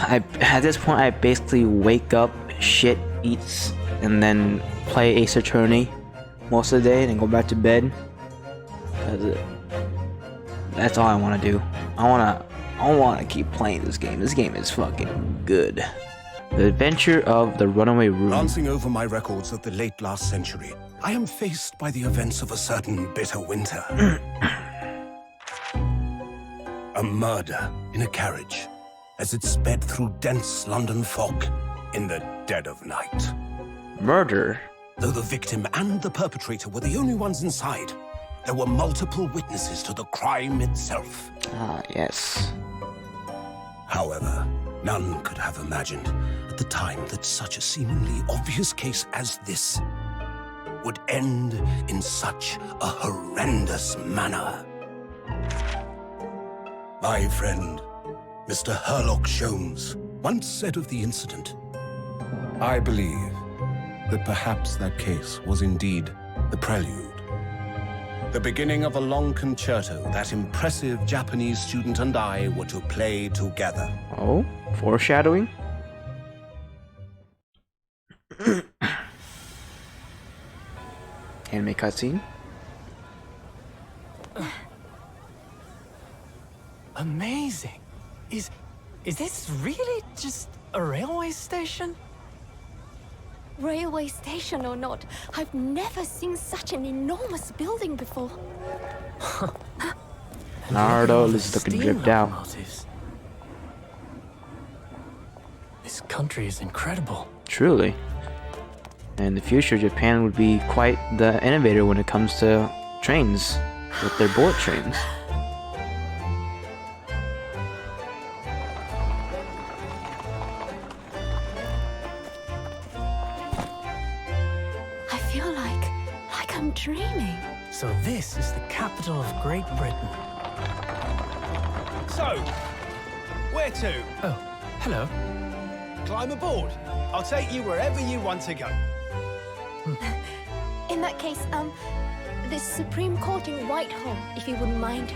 At this point, I basically wake up, shit, eats, and then play Ace Attorney most of the day, and then go back to bed. Cause that's all I want to do. I want to keep playing this game. This game is fucking good. The Adventure of the Runaway Room. Glancing over my records of the late last century, I am faced by the events of a certain bitter winter. A murder in a carriage as it sped through dense London fog in the dead of night. Murder? Though the victim and the perpetrator were the only ones inside, there were multiple witnesses to the crime itself. Ah, yes. However, none could have imagined at the time that such a seemingly obvious case as this would end in such a horrendous manner. My friend, Mr. Herlock Sholmes, once said of the incident, "I believe that perhaps that case was indeed the prelude. The beginning of a long concerto that impressive Japanese student and I were to play together." Oh, foreshadowing? Anime cutscene? Amazing. Is this really just a railway station? Railway station or not, I've never seen such an enormous building before. Naruto is looking dripped out. Locomotives. This country is incredible. Truly. In the future, Japan would be quite the innovator when it comes to trains, with their bullet trains. I feel like I'm dreaming. So this is the capital of Great Britain. So, where to? Oh, hello. Climb aboard. I'll take you wherever you want to go. In that case, the Supreme Court in Whitehall, if you wouldn't mind.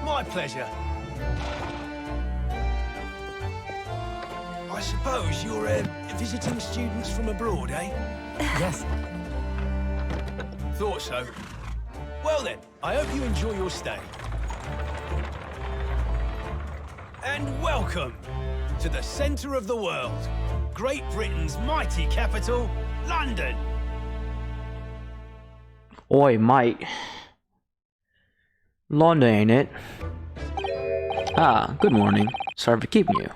My pleasure. I suppose you're visiting students from abroad, eh? Yes. Thought so. Well then, I hope you enjoy your stay. And welcome to the centre of the world, Great Britain's mighty capital, London. Oi, mate. London, ain't it? Ah, good morning. Sorry for keeping you.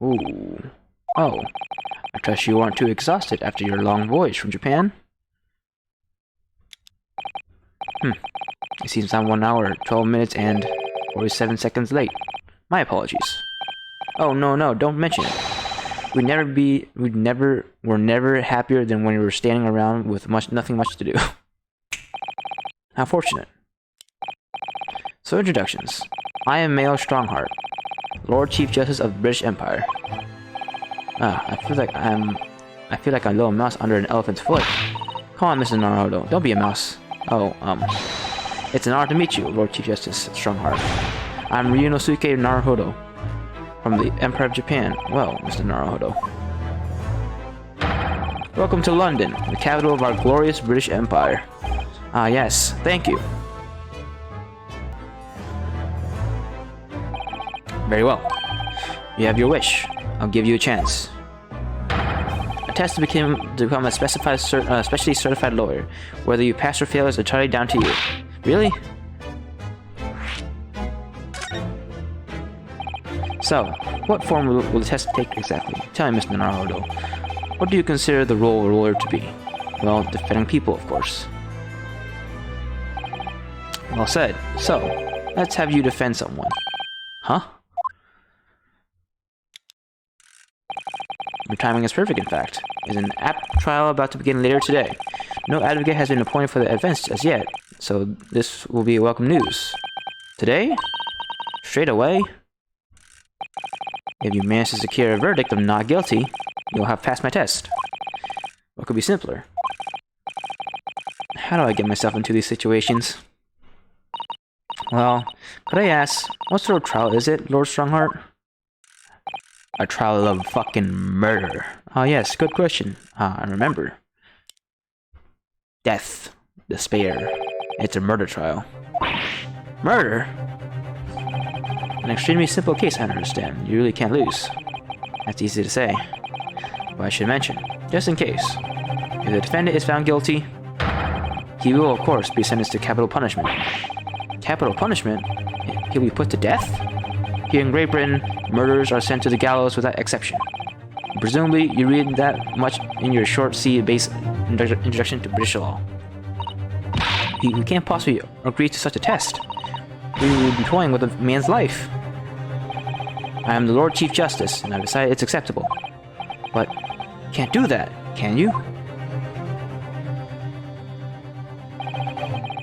Ooh. Oh. I trust you aren't too exhausted after your long voyage from Japan? It seems I'm 1 hour, 12 minutes, and 47 seconds late. My apologies. Oh, no, don't mention it. We're never happier than when we were standing around with nothing much to do. How fortunate. So, introductions. I am Mayo Strongheart, Lord Chief Justice of the British Empire. I feel like I'm a little mouse under an elephant's foot. Come on, Mr. Naruto, don't be a mouse. Oh, it's an honor to meet you, Lord Chief Justice Strongheart. I'm Ryunosuke Naruhodo, from the Empire of Japan. Well, Mr. Naruhodo. Welcome to London, the capital of our glorious British Empire. Ah, yes, thank you. Very well. You have your wish. I'll give you a chance. A test to become a specially certified lawyer. Whether you pass or fail is entirely down to you. Really? So, what form will the test take exactly? Tell me, Mr. Naruto. What do you consider the role of a lawyer to be? Well, defending people, of course. Well said. So, let's have you defend someone. Huh? Your timing is perfect, in fact. There's an apt trial about to begin later today. No advocate has been appointed for the events as yet, so this will be welcome news. Today? Straight away? If you manage to secure a verdict of not guilty, you'll have passed my test. What could be simpler? How do I get myself into these situations? Well, could I ask, what sort of trial is it, Lord Strongheart? A trial of fucking murder. Ah, yes, good question. I remember. Death. Despair. It's a murder trial. Murder? An extremely simple case, I understand. You really can't lose. That's easy to say. But I should mention, just in case, if the defendant is found guilty, he will, of course, be sentenced to capital punishment. Capital punishment? He'll be put to death? Here in Great Britain, murderers are sent to the gallows without exception. Presumably, you read that much in your short C-based introduction to British law. We can't possibly agree to such a test. We would be toying with a man's life. I am the Lord Chief Justice, and I've decided it's acceptable. But you can't do that, can you?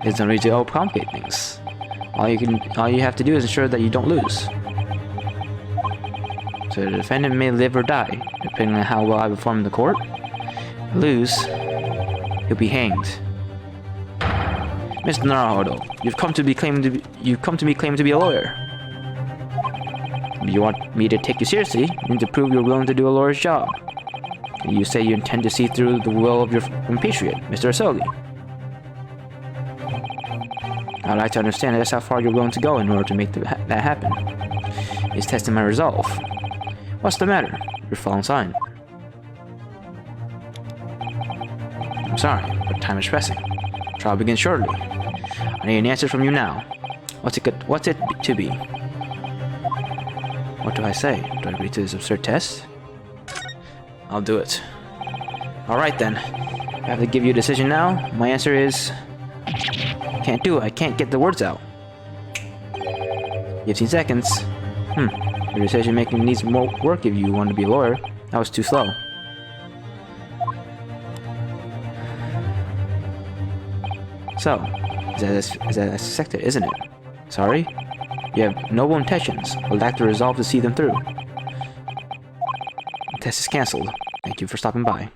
There's no reason to overcomplicate things. All you have to do is ensure that you don't lose. So the defendant may live or die, depending on how well I perform in the court. If I lose, he'll be hanged. Mr. Naruhodo, you've come to me claiming to be a lawyer. If you want me to take you seriously, you need to prove you're willing to do a lawyer's job. You say you intend to see through the will of your compatriot, Mr. Asoli. I'd like to understand just how far you're willing to go in order to make that happen. It's testing my resolve. What's the matter? You're falling sign. I'm sorry, but time is pressing. Trial begins shortly. I need an answer from you now. What's it to be? What do I say? Do I agree to this absurd test? I'll do it. Alright then. I have to give you a decision now. My answer is... Can't do it. I can't get the words out. 15 seconds. Your decision making needs more work if you want to be a lawyer. That was too slow. So, is that a sector, isn't it? Sorry? You have noble intentions, but lack the resolve to see them through. The test is cancelled. Thank you for stopping by.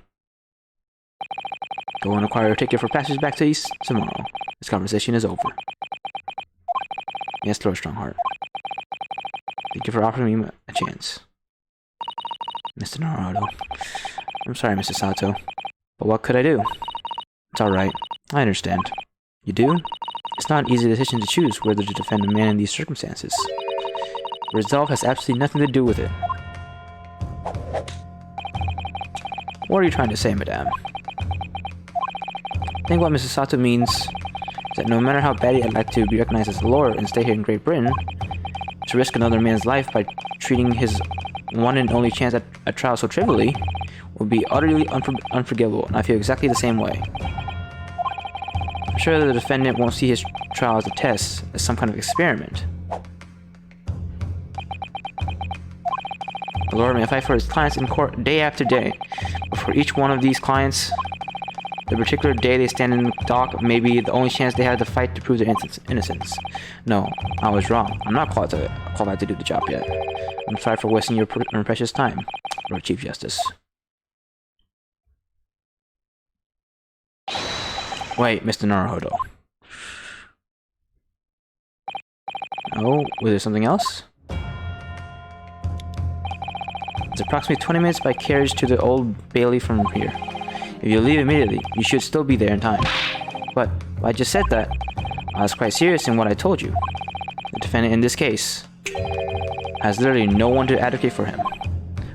Go and acquire a ticket for passage back to East tomorrow. This conversation is over. Yes, Lord Strongheart. Thank you for offering me a chance. Mr. Naruto. I'm sorry, Mr. Sato. But what could I do? It's alright. I understand. You do? It's not an easy decision to choose whether to defend a man in these circumstances. Resolve has absolutely nothing to do with it. What are you trying to say, madame? I think what Mrs. Sato means is that no matter how badly I'd like to be recognized as a lawyer and stay here in Great Britain, to risk another man's life by treating his one and only chance at a trial so trivially would be utterly unforgivable, and I feel exactly the same way. I'm sure that the defendant won't see his trial as a test, as some kind of experiment. The Lord may fight for his clients in court day after day, but for each one of these clients, the particular day they stand in the dock may be the only chance they have to fight to prove their innocence. No, I was wrong. I'm not qualified to do the job yet. I'm sorry for wasting your precious time, Lord Chief Justice. Wait, Mr. Naruhodo. Oh, was there something else? It's approximately 20 minutes by carriage to the Old Bailey from here. If you leave immediately, you should still be there in time. But I just said that. I was quite serious in what I told you. The defendant in this case has literally no one to advocate for him.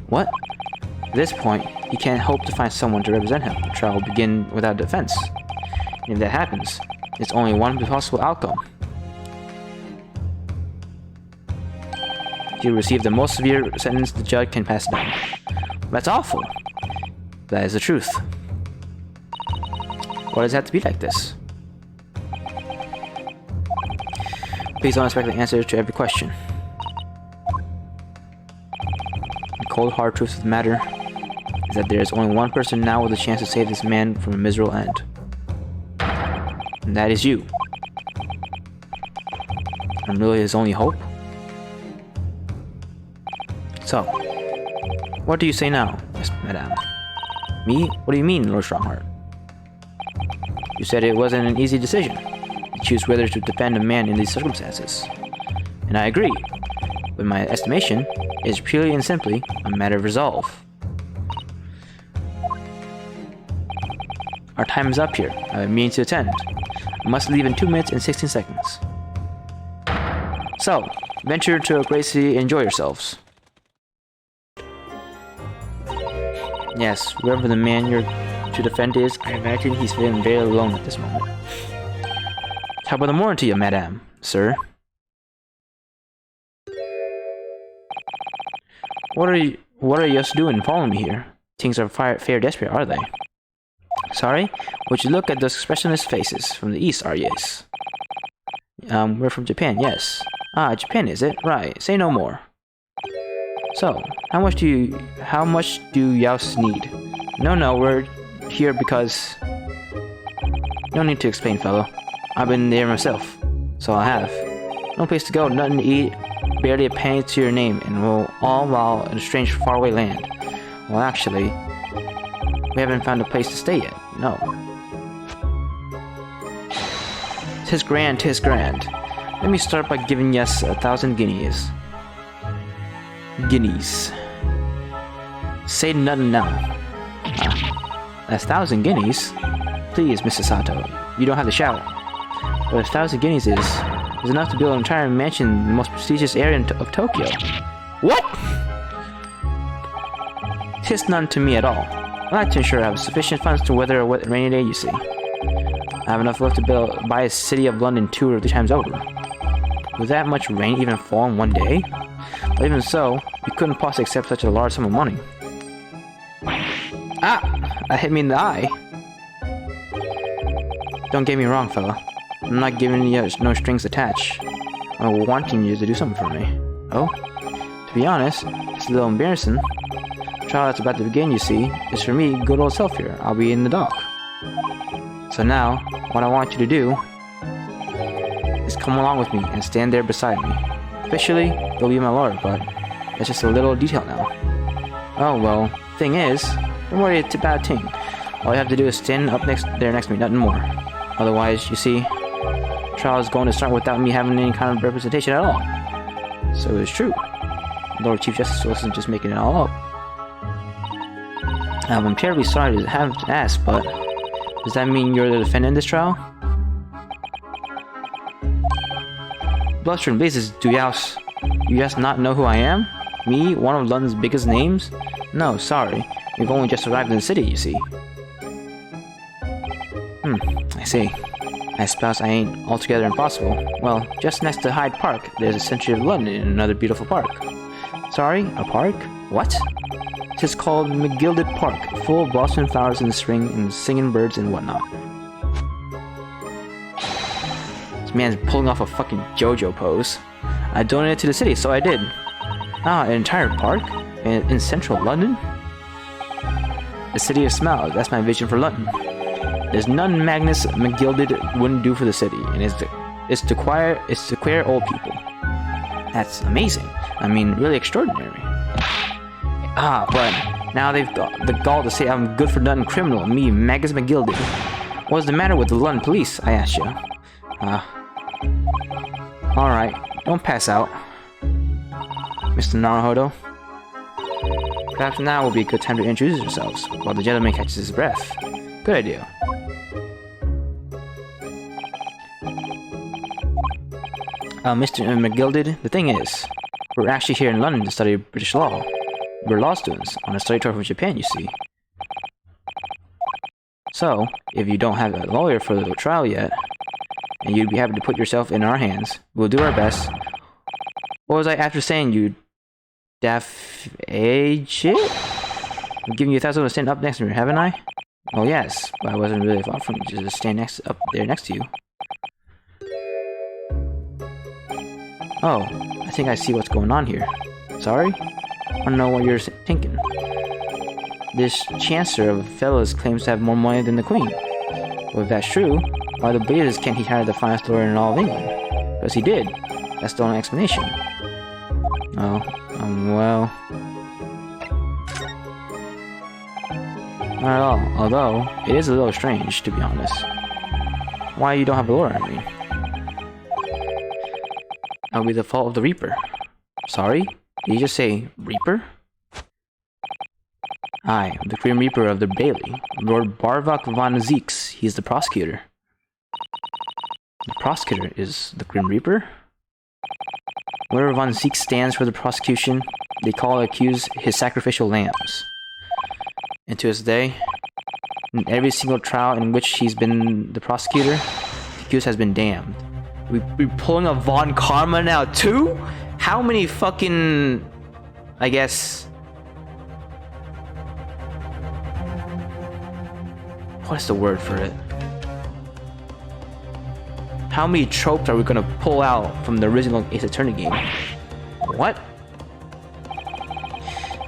What? At this point, he can't hope to find someone to represent him. The trial will begin without defense. And if that happens, it's only one possible outcome. He'll receive the most severe sentence the judge can pass down. That's awful. That is the truth. Why does it have to be like this? Please don't expect the answer to every question. The cold hard truth of the matter is that there is only one person now with a chance to save this man from a miserable end. And that is you. I'm really his only hope? So, what do you say now, Miss Madame? Me? What do you mean, Lord Strongheart? You said it wasn't an easy decision. The choose whether to defend a man in these circumstances. And I agree, but my estimation is purely and simply a matter of resolve. Our time is up here. I have a meeting to attend. I must leave in 2 minutes and 16 seconds. So, venture to a great city and enjoy yourselves. Yes, whoever the man you're to defend is, I imagine he's feeling very alone at this moment. How about the morning to you, madame, sir? What are you just doing following me here? Things are fair desperate, are they? Sorry? Would you look at those expressionless faces? From the east, are yes? We're from Japan, yes. Ah, Japan is it? Right, say no more. So, how much do Yaos need? No, we're here because... No need to explain, fellow. I've been there myself, so I have. No place to go, nothing to eat, barely a penny to your name, and all while in a strange faraway land. Well, actually, we haven't found a place to stay yet, no. 'Tis grand, 'tis grand. Let me start by giving yes 1,000 guineas. Guineas. Say nothing now. That's 1,000 guineas? Please, Mr. Sato, you don't have to shout. But 1,000 guineas is enough to build an entire mansion in the most prestigious area of Tokyo. What? 'Tis none to me at all. I'd like to ensure I have sufficient funds to weather a wet rainy day, you see. I have enough left to buy a city of London 2 or 3 times over. Would that much rain even fall in one day? But even so, we couldn't possibly accept such a large sum of money. Ah! That hit me in the eye. Don't get me wrong, fella. I'm not giving you no strings attached. I'm wanting you to do something for me. Oh? To be honest, it's a little embarrassing. The trial that's about to begin, you see, is for me, good old self here. I'll be in the dock. So now, what I want you to do is come along with me and stand there beside me. Officially, you'll be my lord, but that's just a little detail now. Oh well, thing is, don't worry about a thing. All you have to do is stand up next to me, nothing more. Otherwise, you see, the trial is going to start without me having any kind of representation at all. So it's true. Lord Chief Justice wasn't just making it all up. I'm terribly sorry to have to ask, but does that mean you're the defendant in this trial? Blustering blazes, do you just not know who I am? Me, one of London's biggest names? No, sorry. We've only just arrived in the city, you see. I see. I suppose I ain't altogether impossible. Well, just next to Hyde Park, there's a Century of London in another beautiful park. Sorry, a park? What? It is called McGilded Park, full of blossoming flowers in the spring and singing birds and whatnot. This man's pulling off a fucking JoJo pose. I donated to the city, so I did. Ah, an entire park? In central London? The city of smiles, that's my vision for London. There's none Magnus McGilded wouldn't do for the city, and it's to queer old people. That's amazing. I mean, really extraordinary. Ah, but now they've got the gall to say I'm good for nothing criminal, me, Magnus McGilded. What's the matter with the London police, I asked you? Alright, don't pass out, Mr. Naruhodo. Perhaps now will be a good time to introduce yourselves, while the gentleman catches his breath. Good idea. Mr. McGilded, the thing is, we're actually here in London to study British law. We're law students on a study tour from Japan, you see. So, if you don't have a lawyer for the trial yet, and you'd be happy to put yourself in our hands, we'll do our best. What was I after saying, you daft shit? I'm giving you 1,000 to stand up next to me, haven't I? Oh yes, but I wasn't really far from you, just stand up there next to you. Oh, I think I see what's going on here. Sorry? I don't know what you're thinking. This Chancellor of Fellows claims to have more money than the Queen. Well, if that's true, why the blazes can't he hire the finest lawyer in all of England? Because he did. That's the only explanation. Oh, well... Not at all, although, it is a little strange, to be honest. Why you don't have a lawyer, I mean? That would be the fault of the Reaper. Sorry? Did you just say Reaper? I am the Grim Reaper of the Bailey, Lord Barvok von Zeeks. He's the prosecutor. The prosecutor is the Grim Reaper? Wherever von Zeeks stands for the prosecution, they call accused his sacrificial lambs. And to this day, in every single trial in which he's been the prosecutor, the accused has been damned. We're pulling a Von Karma now too? How many fucking... I guess... What's the word for it? How many tropes are we gonna pull out from the original Ace Attorney game? What?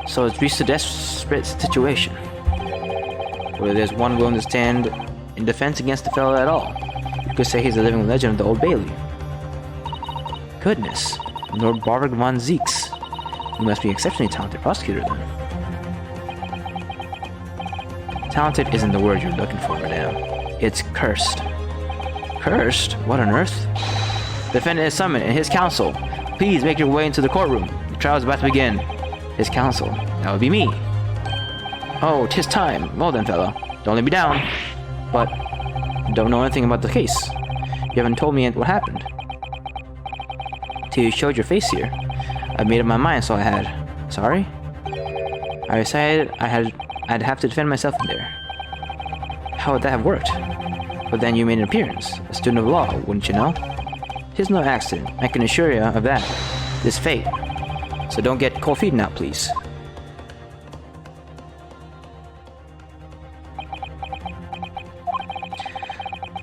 So it's reached a desperate situation where there's one willing to stand in defense against the fellow at all. You could say he's a living legend of the Old Bailey. Goodness, Lord Barvok von Zeeks. He must be an exceptionally talented prosecutor then. Talented isn't the word you're looking for, madame. It's cursed. Cursed? What on earth? The defendant is summoned and his counsel. Please make your way into the courtroom. The trial is about to begin. His counsel. That would be me. Oh, 'tis time. Well then, fellow. Don't let me down. But, don't know anything about the case. You haven't told me what happened. Till you showed your face here. I made up my mind, so I had. Sorry? I decided I'd have to defend myself in there. How would that have worked? But then you made an appearance. A student of law, wouldn't you know? 'Tis no accident. I can assure you of that. This fate. So don't get cold feet now, please.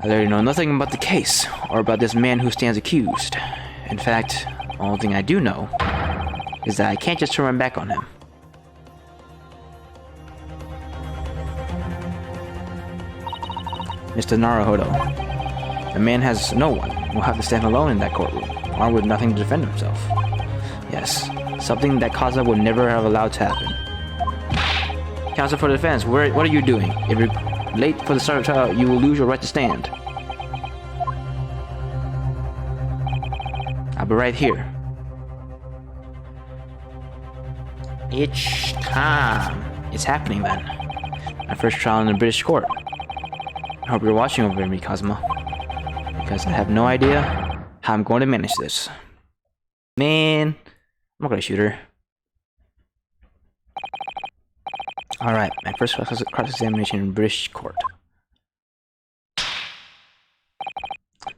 I literally know nothing about the case, or about this man who stands accused. In fact, the only thing I do know is that I can't just turn my back on him. Mr. Naruhodo, the man has no one. Will have to stand alone in that courtroom, armed with nothing to defend himself. Yes, something that Kaza would never have allowed to happen. Counsel for the defense, what are you doing? If you're late for the start of the trial, you will lose your right to stand. I'll be right here. It's time. It's happening then. My first trial in the British court. I hope you're watching over me, Cosmo. Because I have no idea how I'm going to manage this. Man, I'm not gonna shoot her. Alright, my first cross-examination in British court.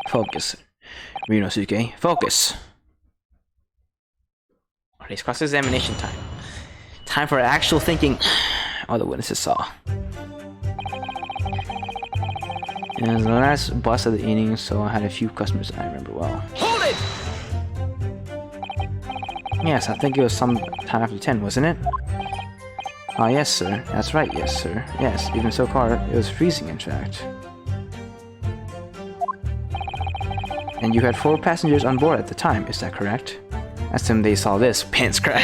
Focus. Ryunosuke, focus! Alright, it's cross-examination time. Time for actual thinking. All the witnesses saw. It was the last bus of the evening, so I had a few customers I remember well. Hold it! Yes, I think it was some time after 10, wasn't it? Ah, yes, sir. That's right, yes, sir. Yes, even so far, it was freezing, in fact. And you had 4 passengers on board at the time, is that correct? That's when they saw this. Pants crack.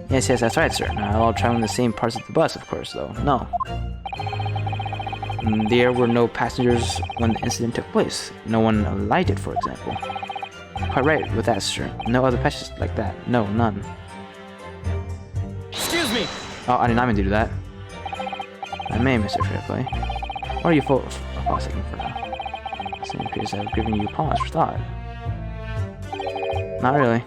Yes, that's right, sir. Not all traveling the same parts of the bus, of course, though. No. There were no passengers when the incident took place. No one alighted, for example. Quite right with that, sir. No other passengers like that. No, none. Excuse me! Oh, I did not mean to do that. I may, Mr. Fairplay. What are you pausing for now? It appears I've given you pause for thought. Not really.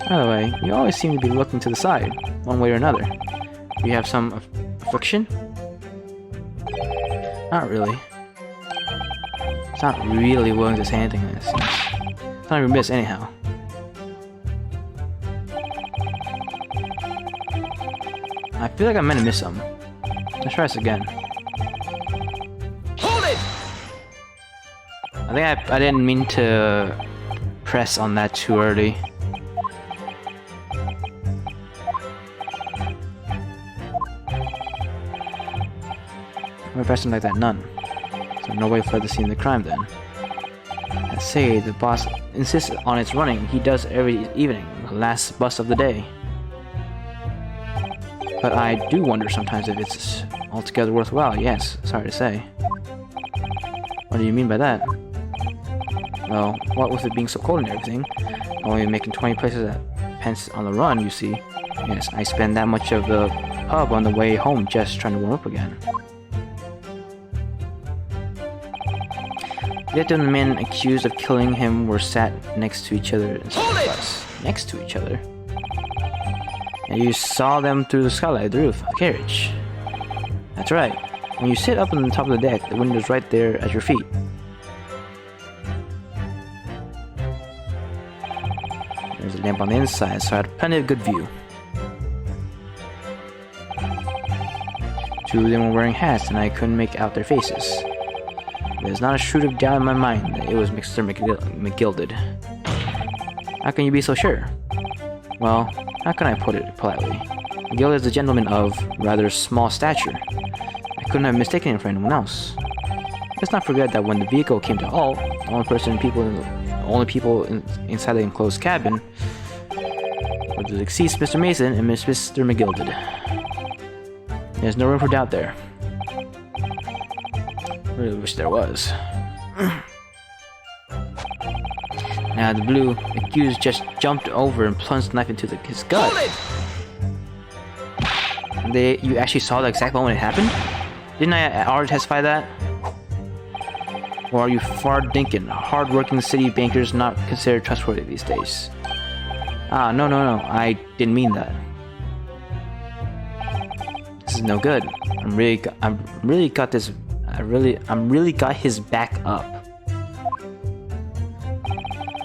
By the way, you always seem to be looking to the side, one way or another. Do you have some affliction? Not really. It's not really willing to say anything in this sense. It's not even miss anyhow. I feel like I meant to miss some. Let's try this again. Hold it! I think I didn't mean to press on that too early. Why pressing like that? None. So nobody fled the scene of the crime then. Let's say the boss insists on its running. He does every evening, the last bus of the day. But I do wonder sometimes if it's altogether worthwhile. Yes, sorry to say. What do you mean by that? Well, what with it being so cold and everything, only making 20 pence on the run, you see. Yes, I spend that much of the pub on the way home just trying to warm up again. Yet the men accused of killing him were sat next to each other. Next to each other? And you saw them through the skylight of the roof of the carriage. That's right. When you sit up on the top of the deck, the window's right there at your feet. There's a lamp on the inside, so I had plenty of good view. Two of them were wearing hats, and I couldn't make out their faces. There's not a shred of doubt in my mind that it was Mr. McGilded. How can you be so sure? Well, how can I put it politely? McGilded is a gentleman of rather small stature. I couldn't have mistaken him for anyone else. Let's not forget that when the vehicle came to halt, the only people inside the enclosed cabin were the deceased Mr. Mason and Mr. McGilded. There's no room for doubt there. I really wish there was. Now the blue accused just jumped over and plunged the knife into his gut. You actually saw the exact moment it happened? Didn't I already testify that? Or are you far dinkin'? Hard-working city bankers not considered trustworthy these days. Ah, no, I didn't mean that. This is no good. I'm really got his back up.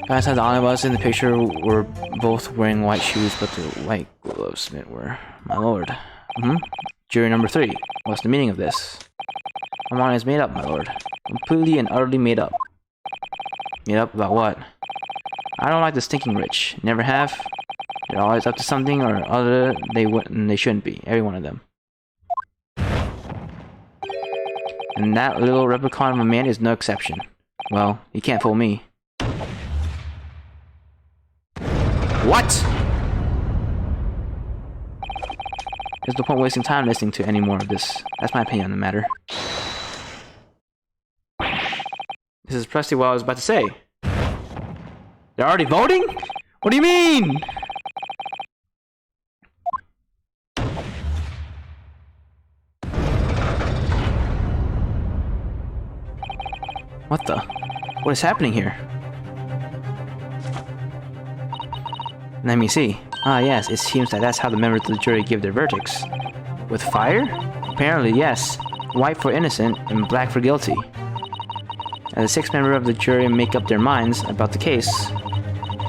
Guys, the all of us in the picture were both wearing white shoes, but the white gloves were. My lord. Jury number 3. What's the meaning of this? My mind is made up, my lord. Completely and utterly made up. Made up about what? I don't like the stinking rich. Never have. They're always up to something or other they shouldn't be. Every one of them. And that little replicon of a man is no exception. Well, he can't fool me. What? There's no point wasting time listening to any more of this. That's my opinion on the matter. This is precisely what I was about to say. They're already voting? What do you mean? What the? What is happening here? Let me see. Ah, yes, it seems that that's how the members of the jury give their verdicts. With fire? Apparently, yes. White for innocent and black for guilty. As the 6 members of the jury make up their minds about the case,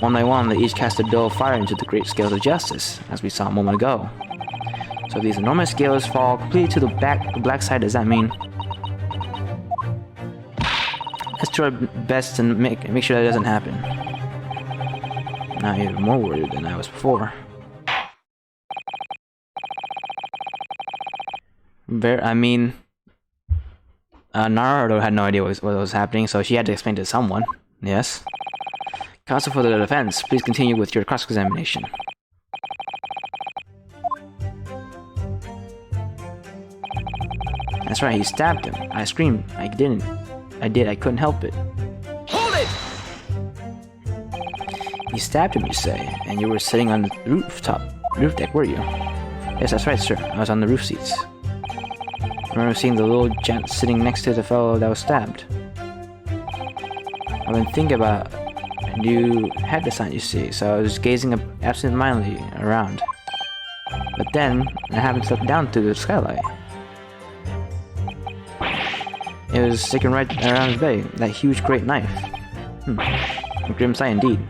one by one they each cast a bill of fire into the great scales of justice, as we saw a moment ago. So if these enormous scales fall completely to the black side, does that mean? Let's do our best to make sure that doesn't happen. Now I'm even more worried than I was before. Naruto had no idea what was happening, so she had to explain to someone. Yes. Counsel for the defense, please continue with your cross-examination. That's right, he stabbed him. I screamed. I didn't. I couldn't help it. Hold it! You stabbed him, you say, and you were sitting on the roof deck, were you? Yes, that's right, sir. I was on the roof seats. I remember seeing the little gent sitting next to the fellow that was stabbed. I've been thinking about a new head design, you see, so I was gazing up absent-mindedly around. But then, I happened to look down through the skylight. It was sticking right around his belly, that huge great knife. A grim sight indeed.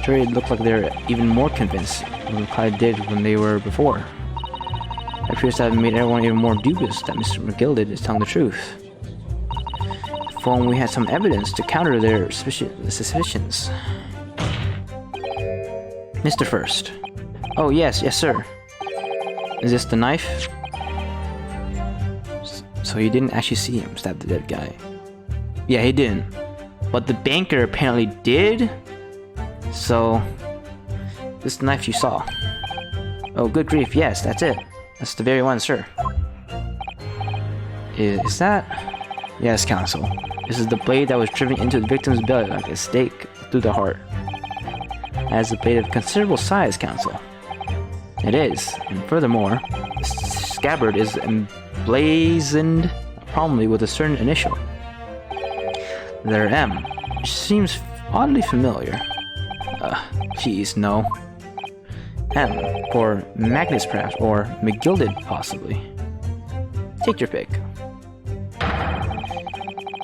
Sure, it looked like they were even more convinced than they probably did when they were before. It appears to have made everyone even more dubious that Mr. McGilded is telling the truth. If only we had some evidence to counter their suspicions. Mr. First. Oh, yes, sir. Is this the knife? So he didn't actually see him stab the dead guy. Yeah, he didn't. But the banker apparently did? So, this is the knife you saw. Oh, good grief, yes, that's it. That's the very one, sir. Is that? Yes, Counsel. This is the blade that was driven into the victim's belly like a stake through the heart. That is a blade of considerable size, Counsel. It is, and furthermore, the scabbard is emblazoned prominently with a certain initial. Letter M, which seems oddly familiar. Geez, no. M, for Magnus perhaps, or McGilded possibly. Take your pick.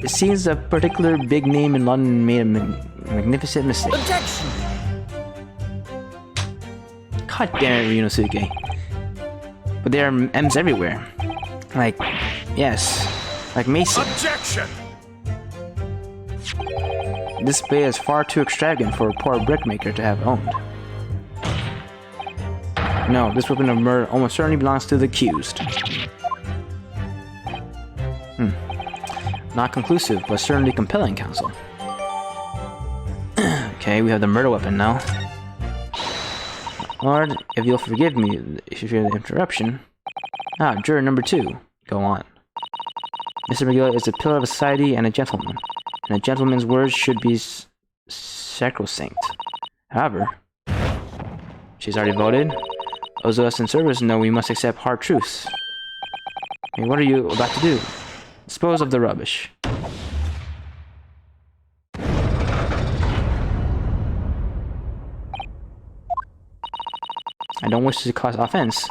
It seems a particular big name in London made a magnificent mistake. Objection! God damn it, Ryunosuke. But there are M's everywhere. Like, yes, like Mason. Objection! This blade is far too extravagant for a poor brickmaker to have owned. No, this weapon of murder almost certainly belongs to the accused. Not conclusive, but certainly compelling, Counsel. Okay, we have the murder weapon now. Lord, if you'll forgive me if you fear the interruption. Juror number 2. Go on. Mr. McGill is a pillar of society and a gentleman, and a gentleman's words should be sacrosanct. However, she's already voted. Those of us in service know we must accept hard truths. Hey, what are you about to do? Dispose of the rubbish. I don't wish to cause offense,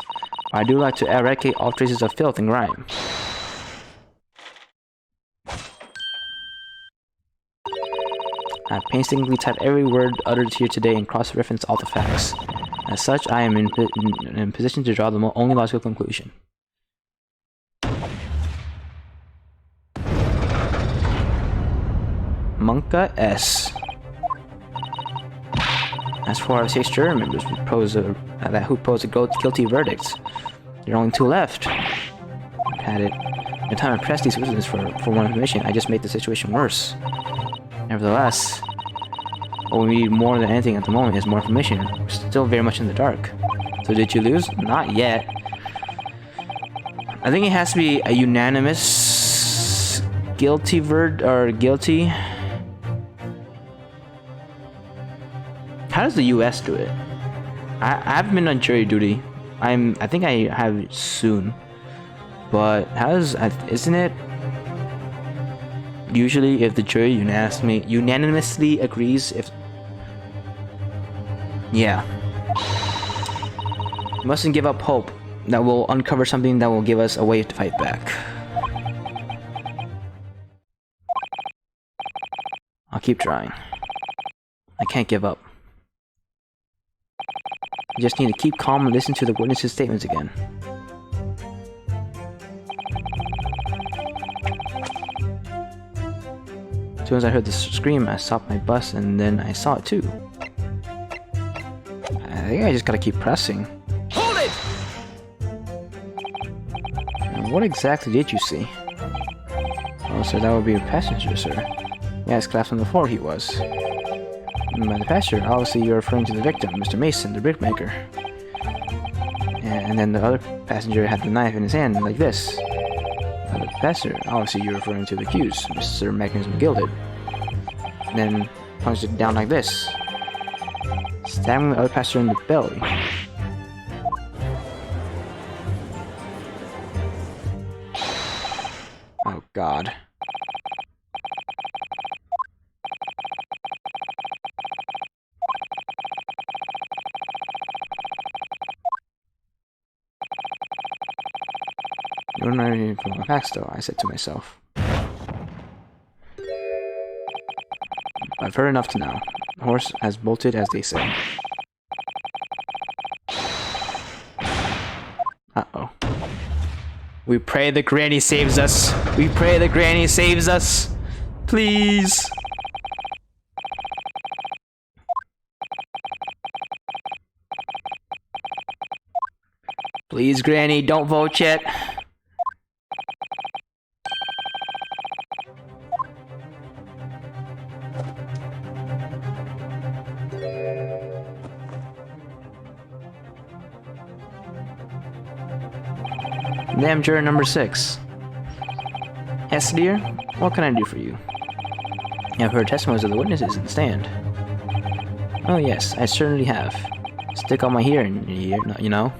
but I do like to eradicate all traces of filth and grime. I have painstakingly typed every word uttered here today and cross-referenced all the facts. As such, I am in position to draw the only logical conclusion. Monka S. As for our 6 juror members who pose a guilty verdict, there are only 2 left. I've had it. The time I pressed these witnesses for more information, I just made the situation worse. Nevertheless, what we need more than anything at the moment is more information. We're still very much in the dark. So did you lose? Not yet. I think it has to be a unanimous guilty guilty. How does the US do it? I haven't been on jury duty. I think I have soon. But isn't it usually if the jury unanimously agrees if... Yeah. Mustn't give up hope that will uncover something that will give us a way to fight back. I'll keep trying. I can't give up. I just need to keep calm and listen to the witnesses' statements again. As soon as I heard the scream, I stopped my bus and then I saw it too. I think I just gotta keep pressing. Hold it! Now, what exactly did you see? Oh, so that would be a passenger, sir. Yes, collapsed on the floor he was. By the passenger, obviously you're referring to the victim, Mr. Mason, the brickmaker. And then the other passenger had the knife in his hand, like this. By the passenger, obviously you're referring to the accused, Mr. Magnus McGilded. And then punched it down like this, stabbing the other passenger in the belly. Oh God. You're not even for my facts though, I said to myself. I've heard enough to now. The horse has bolted, as they say. Uh-oh. We pray the granny saves us. We pray the granny saves us. Please. Please, granny, don't vote yet. Damn, juror number 6. Yes, dear? What can I do for you? I've heard testimonies of the witnesses in the stand. Oh yes, I certainly have. Stick on my hearing, you know.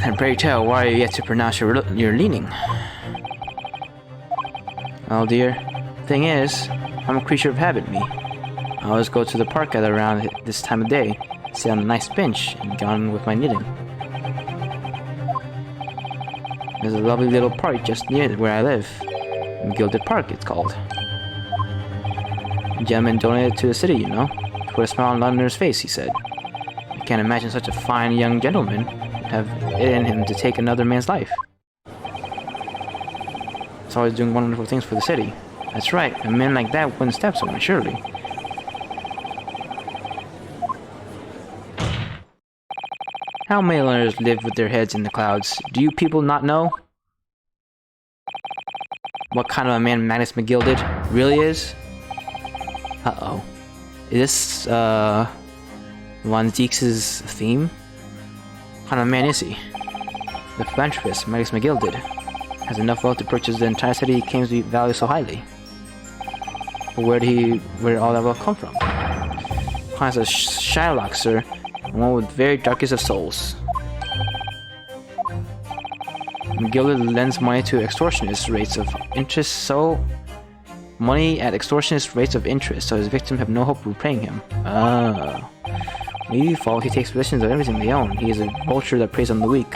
And pray tell, why are you yet to pronounce your leaning? Well, dear, thing is, I'm a creature of habit, me. I always go to the park at around this time of day, sit on a nice bench, and get on with my knitting. There's a lovely little park just near where I live. Gilded Park, it's called. A gentleman donated it to the city, you know. Put a smile on Londoner's face, he said. I can't imagine such a fine young gentleman would have it in him to take another man's life. He's always doing wonderful things for the city. That's right, a man like that wouldn't stab someone, surely. How mailers live with their heads in the clouds. Do you people not know? What kind of a man Magnus McGilded really is? Uh-oh. Is this, Von Zeke's theme? What kind of man is he? The philanthropist, Magnus McGilded, has enough wealth to purchase the entire city he claims to value so highly. But where did all that wealth come from? Kind of a Shylock, sir, and one with very darkest of souls. McGilded lends money to extortionist rates of interest, so his victims have no hope of repaying him. Oh. Maybe fall, he takes possession of everything they own. He is a vulture that preys on the weak.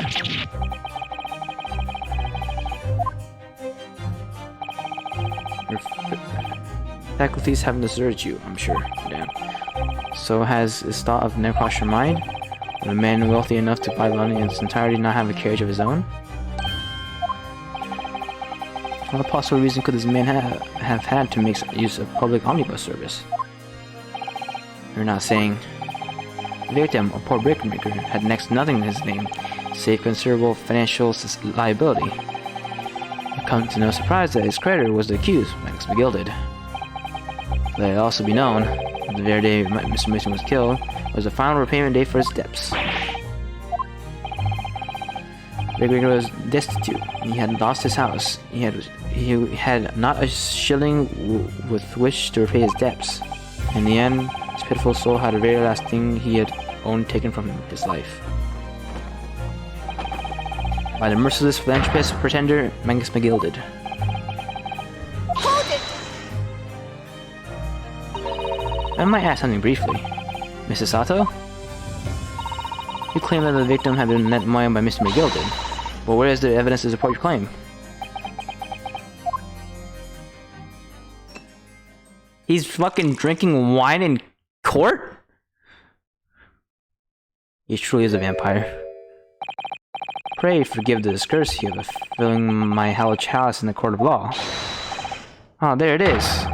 Your faculties haven't deserted you, I'm sure. Damn. So has this thought of never crossed your mind? Would a man wealthy enough to buy London in its entirety not have a carriage of his own? What possible reason could this man have had to make use of public omnibus service? You're not saying... The victim, a poor brickmaker, had next to nothing in his name, save considerable financial liability. It comes to no surprise that his creditor was the accused, Magnus McGilded. Let it also be known, that the very day Mr. Mason was killed was the final repayment day for his debts. Brickmaker was destitute. He had lost his house. He had not a shilling with which to repay his debts. In the end, his pitiful soul had the very last thing he had owned taken from him, his life. By the merciless philanthropist pretender, Magnus McGilded. Hold it! I might ask something briefly. Mrs. Sato? You claim that the victim had been lent money by Mr. McGilded. But where is the evidence to support your claim? He's fucking drinking wine in court? He truly is a vampire. Pray forgive the discourtesy of filling my hallowed chalice in the court of law. Oh, there it is.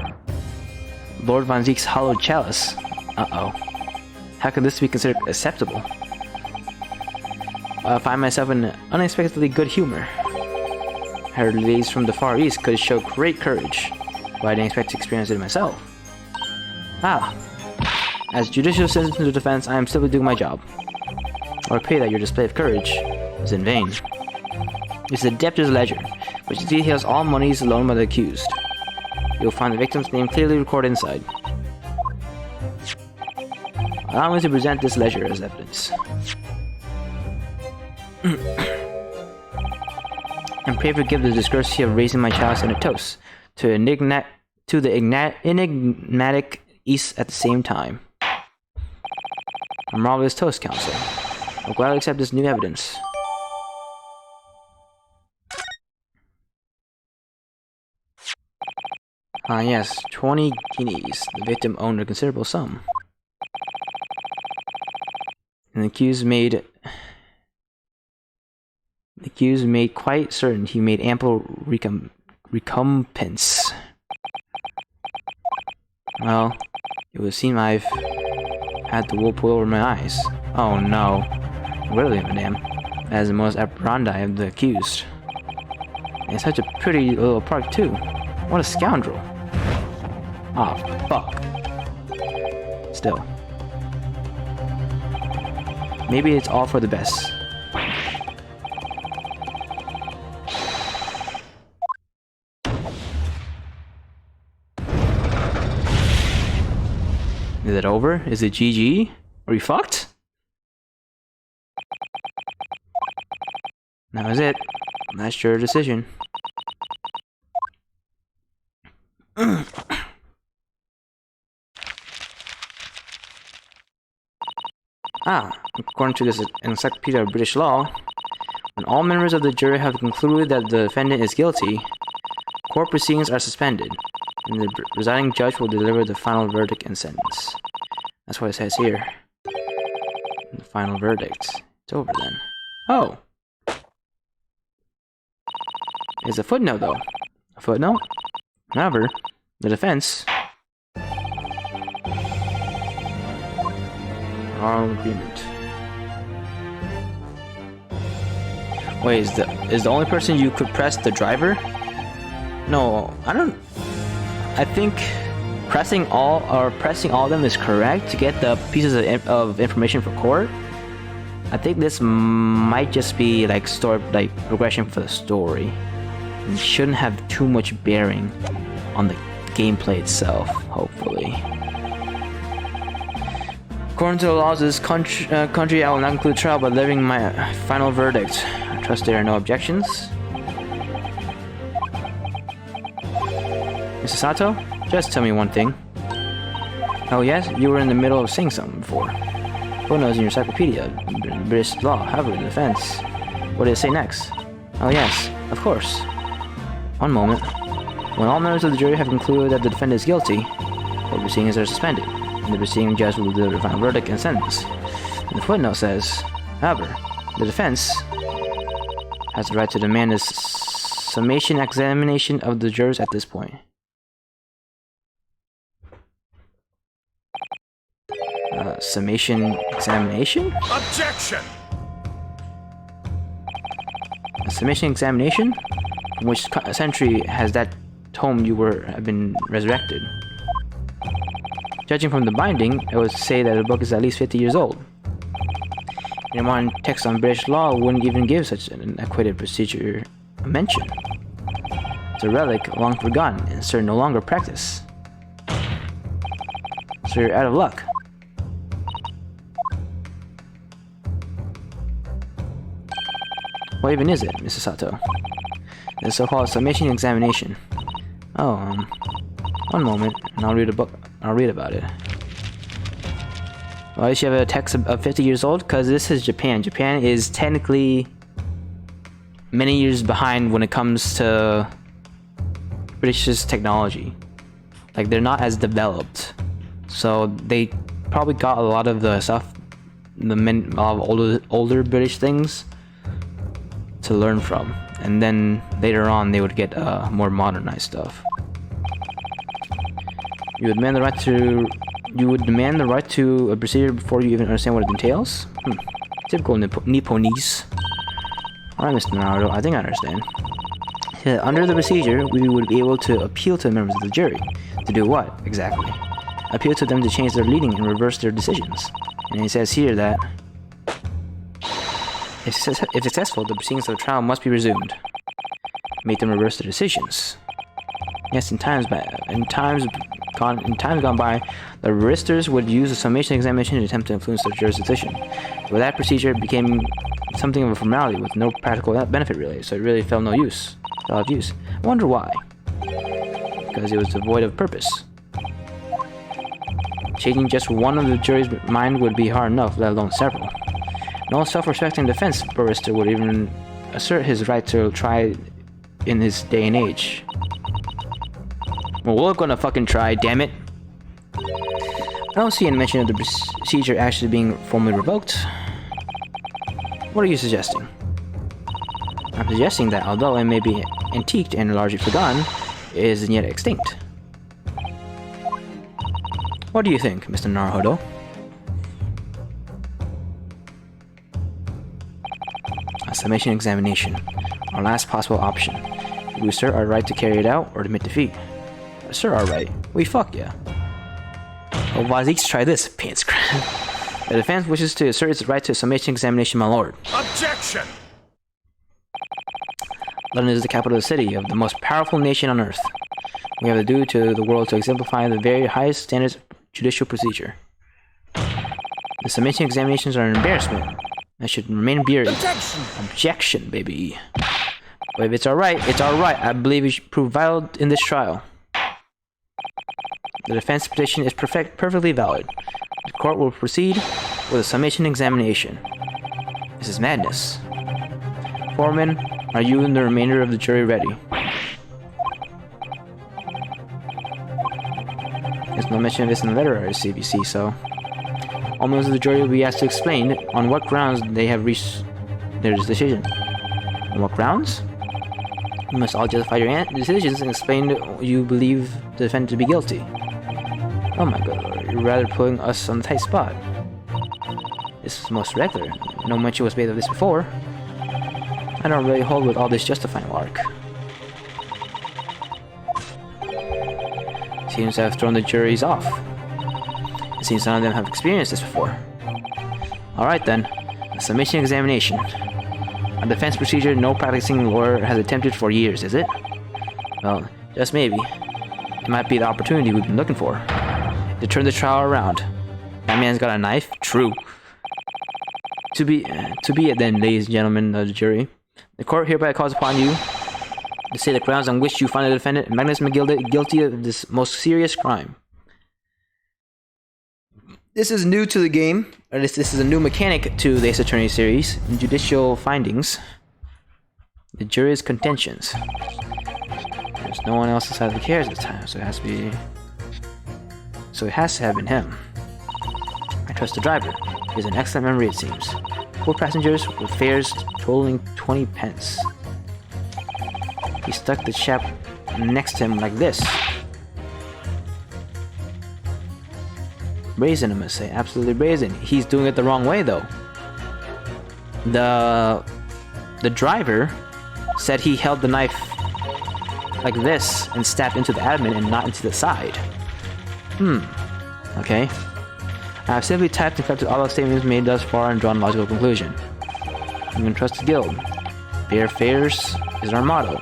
Lord Von Zeke's hallowed chalice. Uh-oh. How could this be considered acceptable? I find myself in unexpectedly good humor. I heard ladies from the Far East could show great courage, but I didn't expect to experience it myself. Ah. As judicial assistant to the defense, I am simply doing my job. I repay that your display of courage is in vain. It's the debtor's ledger, which details all monies loaned by the accused. You'll find the victim's name clearly recorded inside. Allow me to present this ledger as evidence. And pray forgive the discourtesy of raising my chalice in a toast to the enigmatic East at the same time. A marvelous toast, counsel. I'll gladly accept this new evidence. Ah yes, 20 guineas. The victim owned a considerable sum. And the accused made quite certain he made ample recompense. Well, it would seem I've had the wool pulled over my eyes. Oh no. Really, madame. That is the most apprehended of the accused. And such a pretty little park, too. What a scoundrel. Ah, fuck. Still. Maybe it's all for the best. Is it over? Is it GG? Are we fucked? That was it. That's your decision. According to this Encyclopedia of British Law, when all members of the jury have concluded that the defendant is guilty, court proceedings are suspended, and the presiding judge will deliver the final verdict and sentence. That's what it says here. The final verdict. It's over then. Oh! There's a footnote, though. A footnote? However, the defense are in agreement. Wait, is the only person you could press the driver? No, I think pressing all of them is correct to get the pieces of information for court. I think this might just be like progression for the story. It shouldn't have too much bearing on the gameplay itself, hopefully. According to the laws of this country, I will not conclude trial by delivering my final verdict. I trust there are no objections. Mr. Sato, just tell me one thing. Oh yes, you were in the middle of saying something before. Footnotes in your encyclopedia, British law, however, in defense. What did it say next? Oh yes, of course. One moment. When all members of the jury have concluded that the defendant is guilty, all proceedings are suspended, and the proceeding judge will deliver the final verdict and sentence. And the footnote says, however, the defense has the right to demand a summation examination of the jurors at this point. Summation examination? Objection! A summation examination? From which century has that tome have been resurrected? Judging from the binding, it would say that the book is at least 50 years old. In a modern text on British law wouldn't even give such an equated procedure a mention. It's a relic long forgotten and sir no longer practiced. So you're out of luck. What even is it, Mr. Sato? The so-called summation examination. Oh, one moment, and I'll read a book. I'll read about it. Why does she have a text of 50 years old? Because this is Japan. Japan is technically many years behind when it comes to British technology. Like, they're not as developed. So they probably got a lot of the stuff, a lot of older British things to learn from. And then later on they would get more modernized stuff. You would demand the right to a procedure before you even understand what it entails? Typical Nipponese. Alright, Mr. Naruto, I think I understand. Under the procedure, we would be able to appeal to the members of the jury. To do what, exactly? Appeal to them to change their leading and reverse their decisions. And it says here that if successful, the proceedings of the trial must be resumed. Make them reverse their decisions. Yes, in times gone by, the barristers would use a summation examination to attempt to influence the juror's decision. With that procedure, it became something of a formality with no practical benefit really, so it really fell out of use. I wonder why. Because it was devoid of purpose. Changing just one of the jury's mind would be hard enough, let alone several. No self-respecting defense barrister would even assert his right to try in this day and age. Well, we're gonna fucking try, damn it. I don't see any mention of the procedure actually being formally revoked. What are you suggesting? I'm suggesting that although it may be antiqued and largely forgotten, it isn't yet extinct. What do you think, Mr. Naruhodo? A summation examination. Our last possible option. We assert our right to carry it out or admit defeat. Assert our right. We fuck yeah. Oh, well, at least try this, pants crap. The defense wishes to assert its right to a summation examination, my lord. Objection! London is the capital of the city of the most powerful nation on earth. We have a duty to the world to exemplify the very highest standards of judicial procedure. The summation examinations are an embarrassment. I should remain buried. Objection, baby. But if it's alright, it's alright. I believe it should prove vital in this trial. The defense petition is perfectly valid. The court will proceed with a summation examination. This is madness. Foreman, are you and the remainder of the jury ready? There's no mention of this in the letter I received, you see, so... all members of the jury will be asked to explain on what grounds they have reached their decision. On what grounds? You must all justify your decisions and explain you believe the defendant to be guilty. Oh my god, Lord, you're rather putting us on the tight spot. This is most regular. No mention was made of this before. I don't really hold with all this justifying lark. Seems to have thrown the juries off. It seems none of them have experienced this before. Alright then, a summation examination. A defense procedure no practicing lawyer has attempted for years, is it? Well, just maybe. It might be the opportunity we've been looking for. To turn the trial around. That man's got a knife? True. To be it then, ladies and gentlemen of the jury. The court hereby calls upon you to say the grounds on which you find the defendant, Magnus McGilda, guilty of this most serious crime. This is new to the game, or this is a new mechanic to the Ace Attorney series. In judicial findings, the jury's contentions. There's no one else inside the carriage at the time, so it has to be. So it has to have been him. I trust the driver. He has an excellent memory, it seems. 4 passengers with fares totaling 20 pence. He stuck the chap next to him like this. Brazen, I must say. Absolutely brazen. He's doing it the wrong way, though. The driver said he held the knife like this and stabbed into the admin and not into the side. Okay. I've simply typed and corrected all the statements made thus far and drawn a logical conclusion. You can trust the guild. Fair fares is our motto.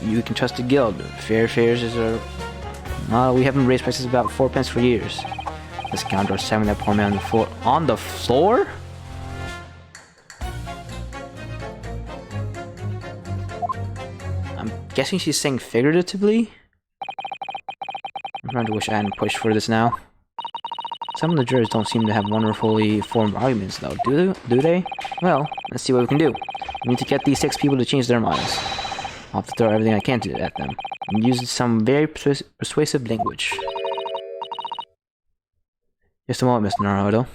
You can trust the guild. Fair fares is our... we haven't raised prices about 4 pence for years. The scoundrel slamming that poor man on the floor. On the floor? I'm guessing she's saying figuratively? I'm starting to wish I hadn't pushed for this now. Some of the jurors don't seem to have wonderfully formed arguments, though, do they? Well, let's see what we can do. We need to get these 6 people to change their minds. I'll have to throw everything I can at them, and use some very persuasive language. Just a moment, Mr. Naruto.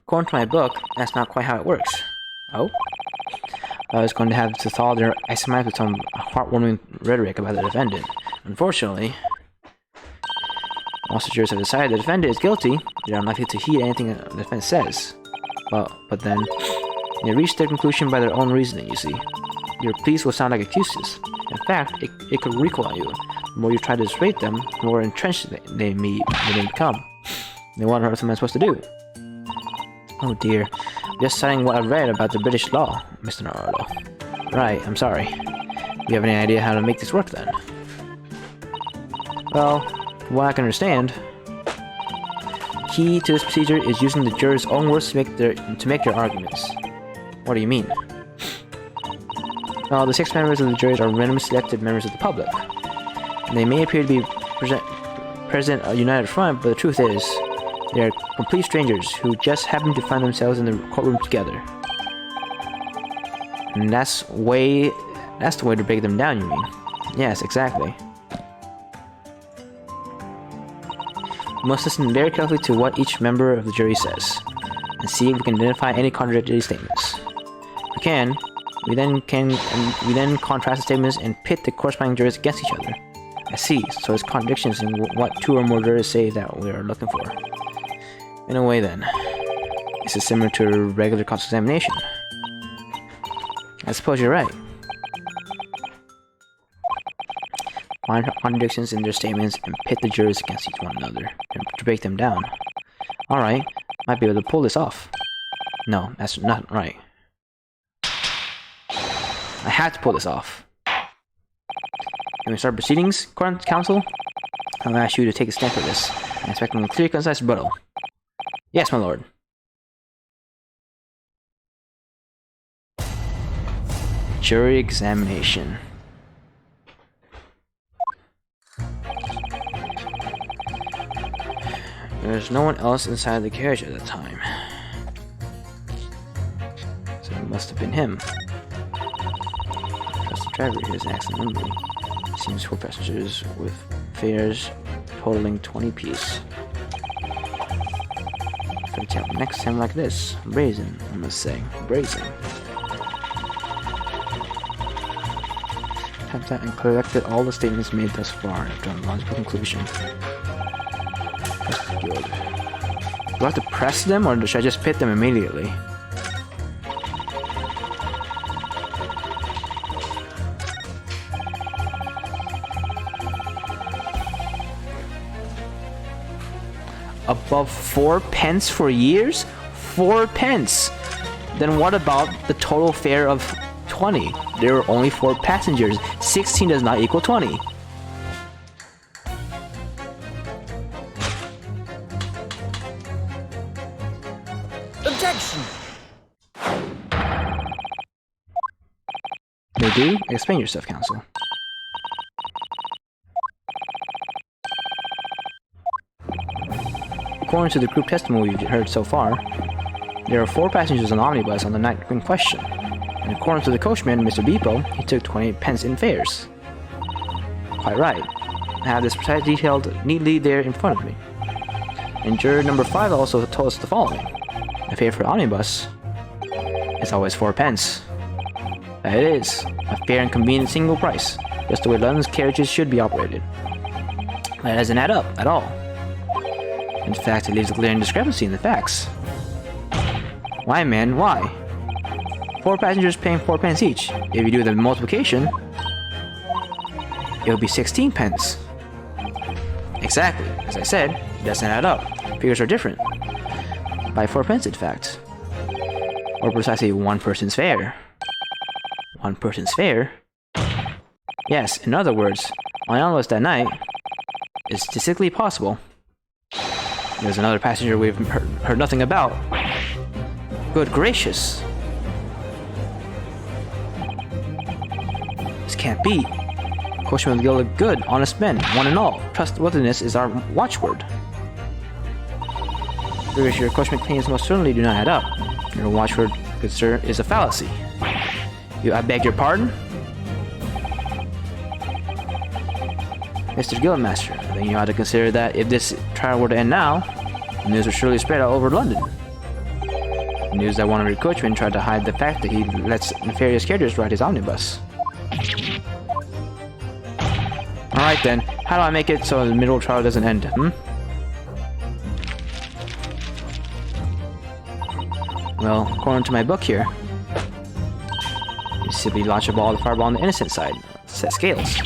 According to my book, that's not quite how it works. Oh? I was going to have to thaw their ice minds with some heartwarming rhetoric about the defendant. Unfortunately, once the jurors have decided the defendant is guilty, they're unlikely to heed anything the defense says. But then, they reach their conclusion by their own reasoning, you see. Your pleas will sound like excuses. In fact, it could recoil on you. The more you try to dissuade them, the more entrenched they may become. Then what on earth am I supposed to do? Oh dear. Just citing what I've read about the British law, Mr. Naruto. Right, I'm sorry. Do you have any idea how to make this work then? Well, from what I can understand, the key to this procedure is using the jurors' own words to make their arguments. What do you mean? Well, the 6 members of the jury are randomly selected members of the public. And they may appear to be present a united front, but the truth is, they are complete strangers who just happen to find themselves in the courtroom together. And that's the way to break them down, you mean? Yes, exactly. We must listen very carefully to what each member of the jury says, and see if we can identify any contradictory statements. If we can, we then contrast the statements and pit the corresponding jurors against each other. I see, so it's contradictions in what 2 or more jurors say that we are looking for. In a way then, this is similar to a regular cross-examination. I suppose you're right. Find contradictions in their statements and pit the jurors against each one another to break them down. Alright, might be able to pull this off. No, that's not right. I had to pull this off. Can we start proceedings, Council? I'll ask you to take a stand for this. I'm expecting a clear, concise rebuttal. Yes, my lord. Jury examination. There's no one else inside the carriage at the time. So it must have been him. Trust the driver here is an excellent memory. Seems 4 passengers with fares totaling 20 piece. Gotta tap next time like this. Brazen, I must say. Brazen. Tapped that and collected all the statements made thus far after a logical conclusion. That's good. Do I have to press them or should I just pit them immediately? Above 4 pence for years? 4 pence! Then what about the total fare of 20? There were only 4 passengers. 16 does not equal 20. Objection! They do? Explain yourself, Counsel. According to the group testimony we've heard so far, there are 4 passengers on the omnibus on the night in question. And according to the coachman, Mr. Beepo, he took 20 pence in fares. Quite right. I have this precise detailed neatly there in front of me. And juror number 5 also told us the following. The fare for omnibus is always 4 pence. That it is. A fair and convenient single price. Just the way London's carriages should be operated. That doesn't add up at all. In fact, it leaves a glaring discrepancy in the facts. Why, man? Why? 4 passengers paying 4 pence each. If you do the multiplication, it would be 16 pence. Exactly. As I said, it doesn't add up. Figures are different. By 4 pence, in fact. Or precisely 1 person's fare. 1 person's fare? Yes, in other words, my omnibus that night is statistically possible. There's another passenger we've heard nothing about. Good gracious. This can't be. Coachman of the Guild of Good, honest men, one and all. Trustworthiness is our watchword. Figures your coachman claims most certainly do not add up. Your watchword, good sir, is a fallacy. I beg your pardon? Mr. Guildmaster, I think you ought to consider that if this trial were to end now, the news would surely spread all over London. The news that one of your coachmen tried to hide the fact that he lets nefarious characters ride his omnibus. Alright then, how do I make it so the middle trial doesn't end, Well, according to my book here, you simply launch a ball of fireball on the innocent side. Set scales.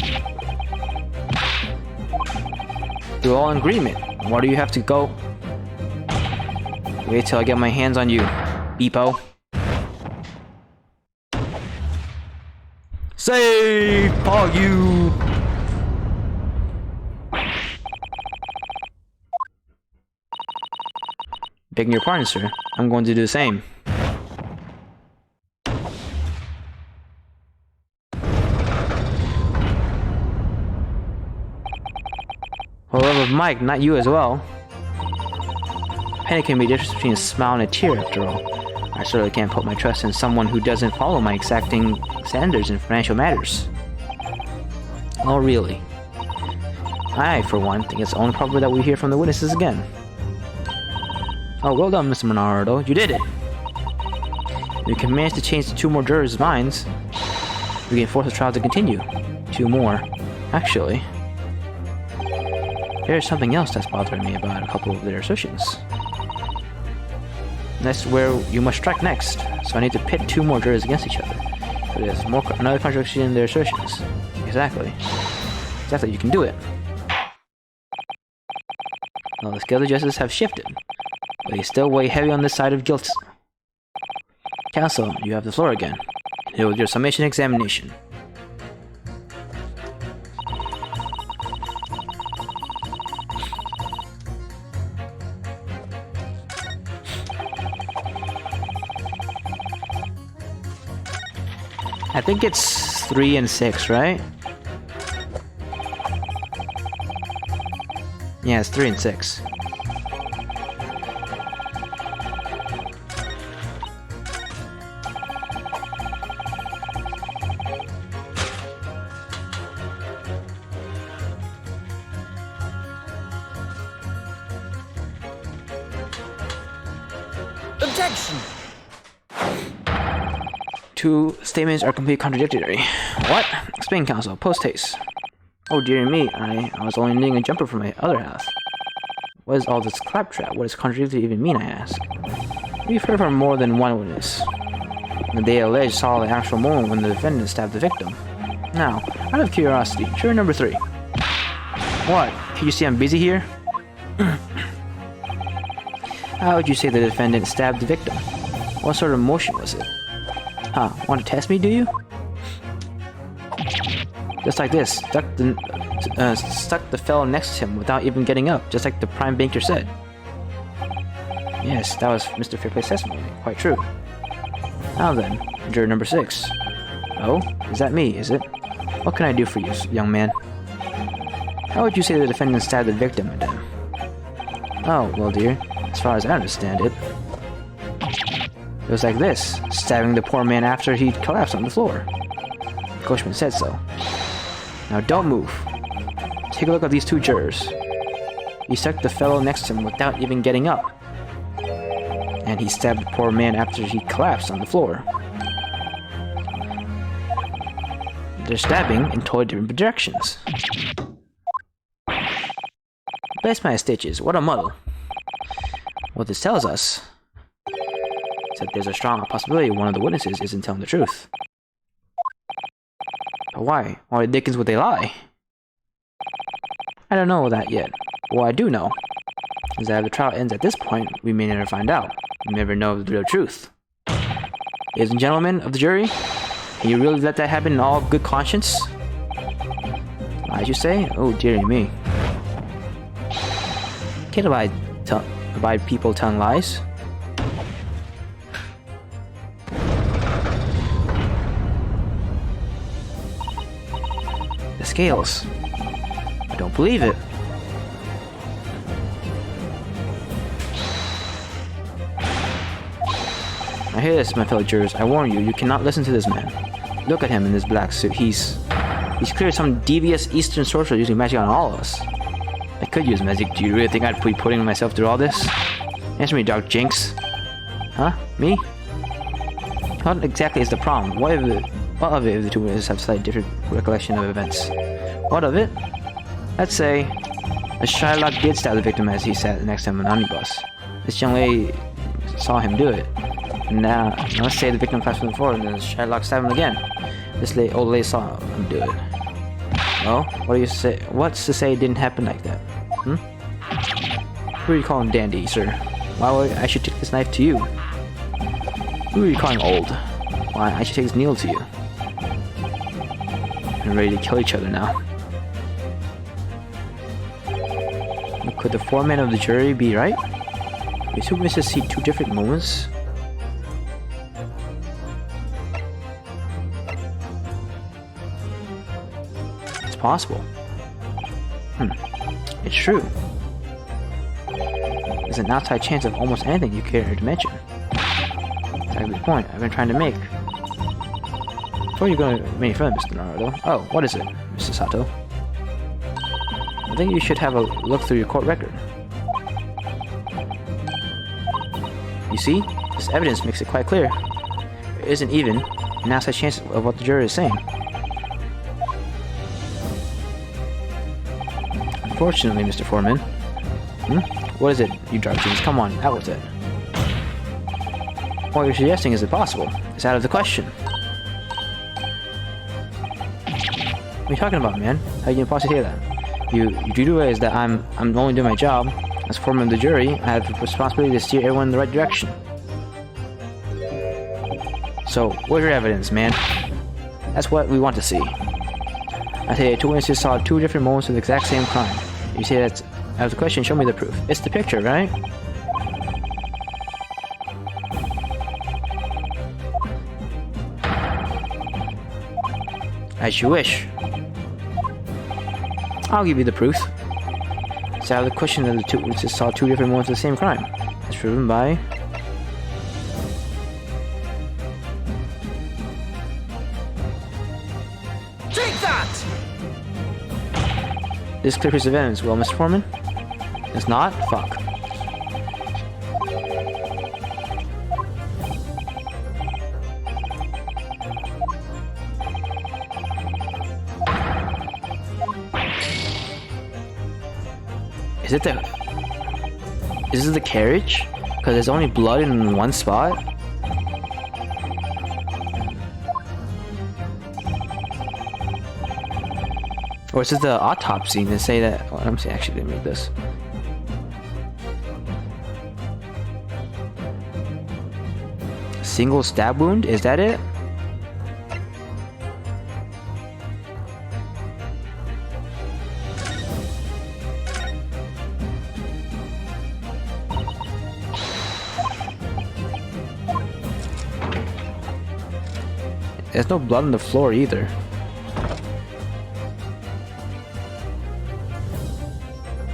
We're all in agreement. Why do you have to go? Wait till I get my hands on you, Beepo. Save all you! Begging your pardon, sir. I'm going to do the same. For the love of Mike, not you as well. Penny can be the difference between a smile and a tear, after all. I certainly can't put my trust in someone who doesn't follow my exacting standards in financial matters. Oh, really? I, for one, think it's only proper that we hear from the witnesses again. Oh, well done, Mr. Monardo. You did it! If you can manage to change the 2 more jurors' minds, we can force the trial to continue. 2 more. Actually, there's something else that's bothering me about a couple of their assertions. That's where you must strike next, so I need to pit 2 more jurors against each other. But there's another contradiction in their assertions. Exactly. Exactly, you can do it. Well, the scales of justice have shifted, but they still weigh heavy on this side of guilt. Counsel, you have the floor again. It was your summation examination. I think it's 3 and 6, right? Yeah, it's 3 and 6. Objection! Two statements are completely contradictory. What? Explain, counsel. Post haste. Oh dear me, I was only needing a jumper for my other half. What is all this claptrap? What does contradictory even mean, I ask? We've heard from more than one witness. They allege saw the actual moment when the defendant stabbed the victim. Now, out of curiosity, juror number 3. What? Can you see I'm busy here? How would you say the defendant stabbed the victim? What sort of motion was it? Huh, want to test me, do you? Just like this, stuck the fellow next to him without even getting up, just like the prime banker said. Yes, that was Mr. Fairplay's testimony. Quite true. Now then, juror number 6. Oh, is that me, is it? What can I do for you, young man? How would you say the defendant stabbed the victim, madame? Oh, well, dear, as far as I understand it, it was like this, stabbing the poor man after he'd collapsed on the floor. The coachman said so. Now don't move. Take a look at these 2 jurors. He stuck the fellow next to him without even getting up. And he stabbed the poor man after he collapsed on the floor. They're stabbing in totally different directions. Bless my stitches, what a muddle. What this tells us is that there's a strong possibility one of the witnesses isn't telling the truth. But why? Why the dickens would they lie? I don't know that yet. But what I do know is that if the trial ends at this point, we may never find out. We never know the real truth. Ladies and gentlemen of the jury, can you really let that happen in all good conscience? Lies, you say? Oh dearie me. Can't abide people telling lies. The scales. I don't believe it. Now hear this, my fellow jurors. I warn you, you cannot listen to this man. Look at him in this black suit. He's clearly some devious Eastern sorcerer using magic on all of us. I could use magic. Do you really think I'd be putting myself through all this? Answer me, Dark Jinx. Huh? Me? What exactly is the problem? What of it if the 2 witnesses have slightly different recollection of events? What of it? Let's say the Shylock did stab the victim as he sat next to him on an omnibus. This young lady saw him do it. Now let's say the victim collapsed on the floor and then Shylock stabbed him again. This old lady saw him do it. Well, what do you say? What's to say it didn't happen like that? Hmm? Who are you calling dandy, sir? Why would I should take this knife to you? Who are you calling old? Why I should take this needle to you? We're ready to kill each other now. Could the foreman of the jury be right? Did 2 witnesses see 2 different moments? It's possible. It's true. There's an outside chance of almost anything you care to mention. Exactly the point I've been trying to make. Before you go any further, Mr. Naruto. Oh, what is it, Mr. Sato? I think you should have a look through your court record. You see, this evidence makes it quite clear. There isn't even an outside chance of what the jury is saying. Unfortunately, Mr. Foreman. What is it, you dark jeans? Come on, out with it. What you're suggesting is impossible. It's out of the question. What are you talking about, man? How you gonna possibly hear that? You do realize that I'm only doing my job. As foreman of the jury, I have the responsibility to steer everyone in the right direction. So, where's your evidence, man? That's what we want to see. I say two witnesses saw two different moments of the exact same crime. You say that's out of the question, show me the proof. It's the picture, right? As you wish. I'll give you the proof. It's out of the question that the two witnesses saw two different moments of the same crime. It's proven by... Take that! This clear piece of evidence. Well, Mr. Foreman? It's not? Fuck. Is this the carriage? Because there's only blood in one spot? Or is this the autopsy to say that... Oh, I'm saying actually didn't read this. Single stab wound? Is that it? There's no blood on the floor either.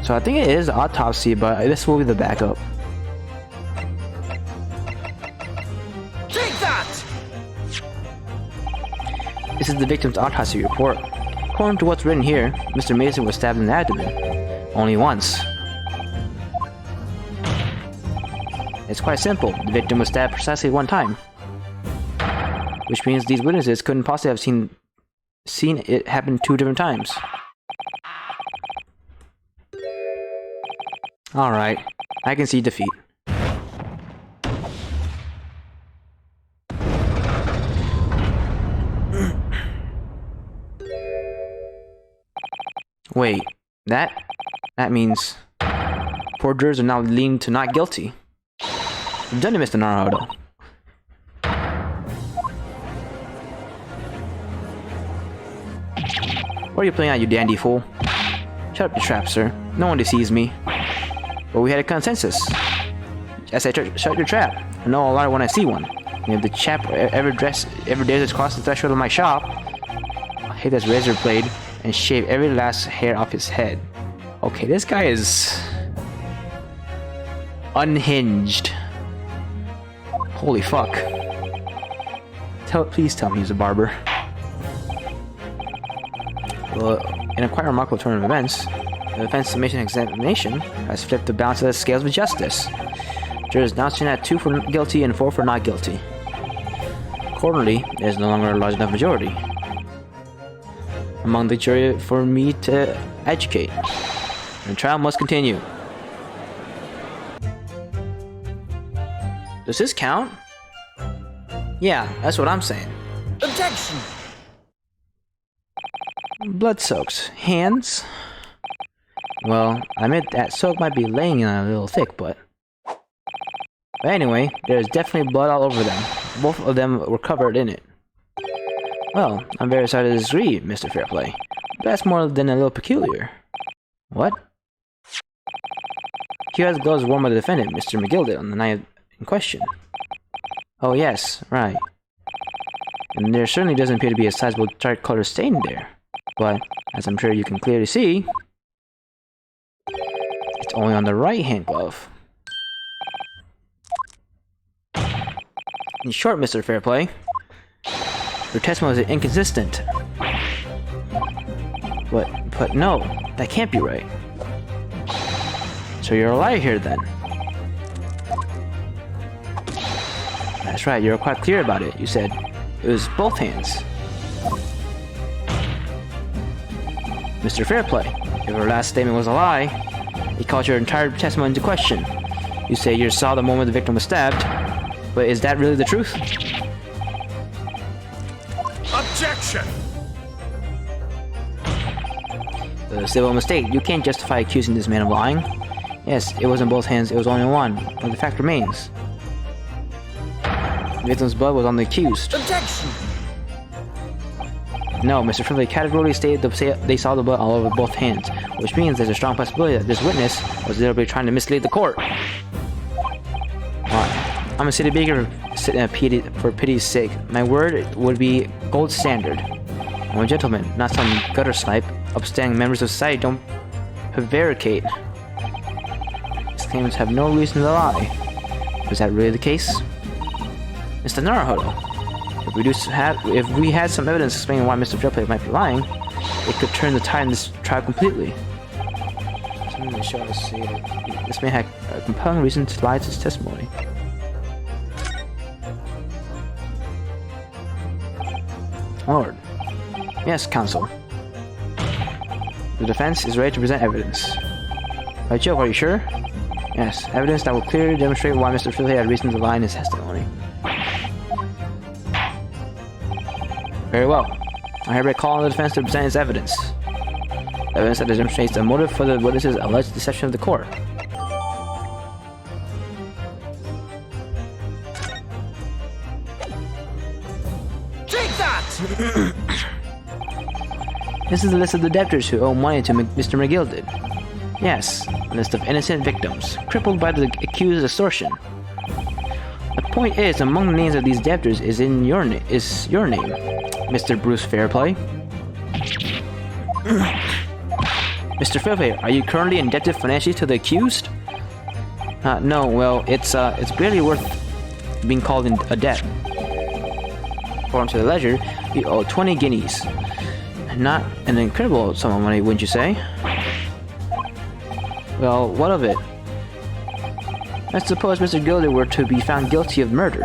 So I think it is autopsy, but this will be the backup. Take that! This is the victim's autopsy report. According to what's written here, Mr. Mason was stabbed in the abdomen. Only once. It's quite simple. The victim was stabbed precisely one time. Which means these witnesses couldn't possibly have seen it happen two different times. Alright, I can see defeat. Wait, that means poor jurors are now leaning to not guilty. You've done it, Mr. Naruto. What are you playing at, you dandy fool? Shut up your trap, sir. No one deceives me. But we had a consensus. I said, shut your trap. I know a lot when I see one. And if the chap ever dares to cross the threshold of my shop, I'll hit this razor blade and shave every last hair off his head. Okay, this guy is... unhinged. Holy fuck. Please tell me he's a barber. Well, in a quite remarkable turn of events, the defense submission examination has flipped the balance of the scales of justice. Jurors now stand at 2 for guilty and 4 for not guilty. Accordingly, there is no longer a large enough majority among the jury for me to educate. The trial must continue. Does this count? Yeah, that's what I'm saying. Objection! Blood soaks. Hands? Well, I admit that soak might be laying on a little thick, but anyway, there's definitely blood all over them. Both of them were covered in it. Well, I'm very sorry to disagree, Mr. Fairplay. That's more than a little peculiar. What? He has gloves worn by the defendant, Mr. McGill, did on the night in question. Oh yes, right. And there certainly doesn't appear to be a sizable dark color stain there. But, as I'm sure you can clearly see, it's only on the right hand glove. In short, Mr. Fairplay, your testimony is inconsistent. But no, that can't be right. So you're a liar here then. That's right, you're quite clear about it. You said it was both hands. Mr. Fairplay, if your last statement was a lie, it calls your entire testimony into question. You say you saw the moment the victim was stabbed, but is that really the truth? Objection! A civil mistake. You can't justify accusing this man of lying. Yes, it wasn't both hands, it was only one, but the fact remains. The victim's blood was on the accused. Objection! No, Mr. Friendly categorically stated they saw the blood all over both hands, which means there's a strong possibility that this witness was deliberately trying to mislead the court. I'm a city baker for pity's sake. My word would be gold standard. I'm a gentleman, not some gutter snipe. Upstanding members of society don't prevaricate. These claims have no reason to lie. Was that really the case? Mr. Naruhodo, if we had some evidence explaining why Mr. Fairplay might be lying, it could turn the tide in this trial completely. This may have a compelling reason to lie to his testimony. Lord. Yes, counsel. The defense is ready to present evidence. By Jove, are you sure? Yes, evidence that will clearly demonstrate why Mr. Fairplay had reason to lie in his testimony. Very well. I hereby call on the defense to present its evidence. Evidence that demonstrates a motive for the witness's alleged deception of the court. Take that! This is a list of the debtors who owe money to Mr. McGilded. Yes, a list of innocent victims, crippled by the accused's extortion. The point is, among the names of these debtors is your name, Mr. Bruce Fairplay. Mr. Fairplay, are you currently indebted financially to the accused? No, well, it's barely worth being called a debt. According to the ledger, you owe 20 guineas. Not an incredible sum of money, wouldn't you say? Well, what of it? Let's suppose Mr. Gilded were to be found guilty of murder.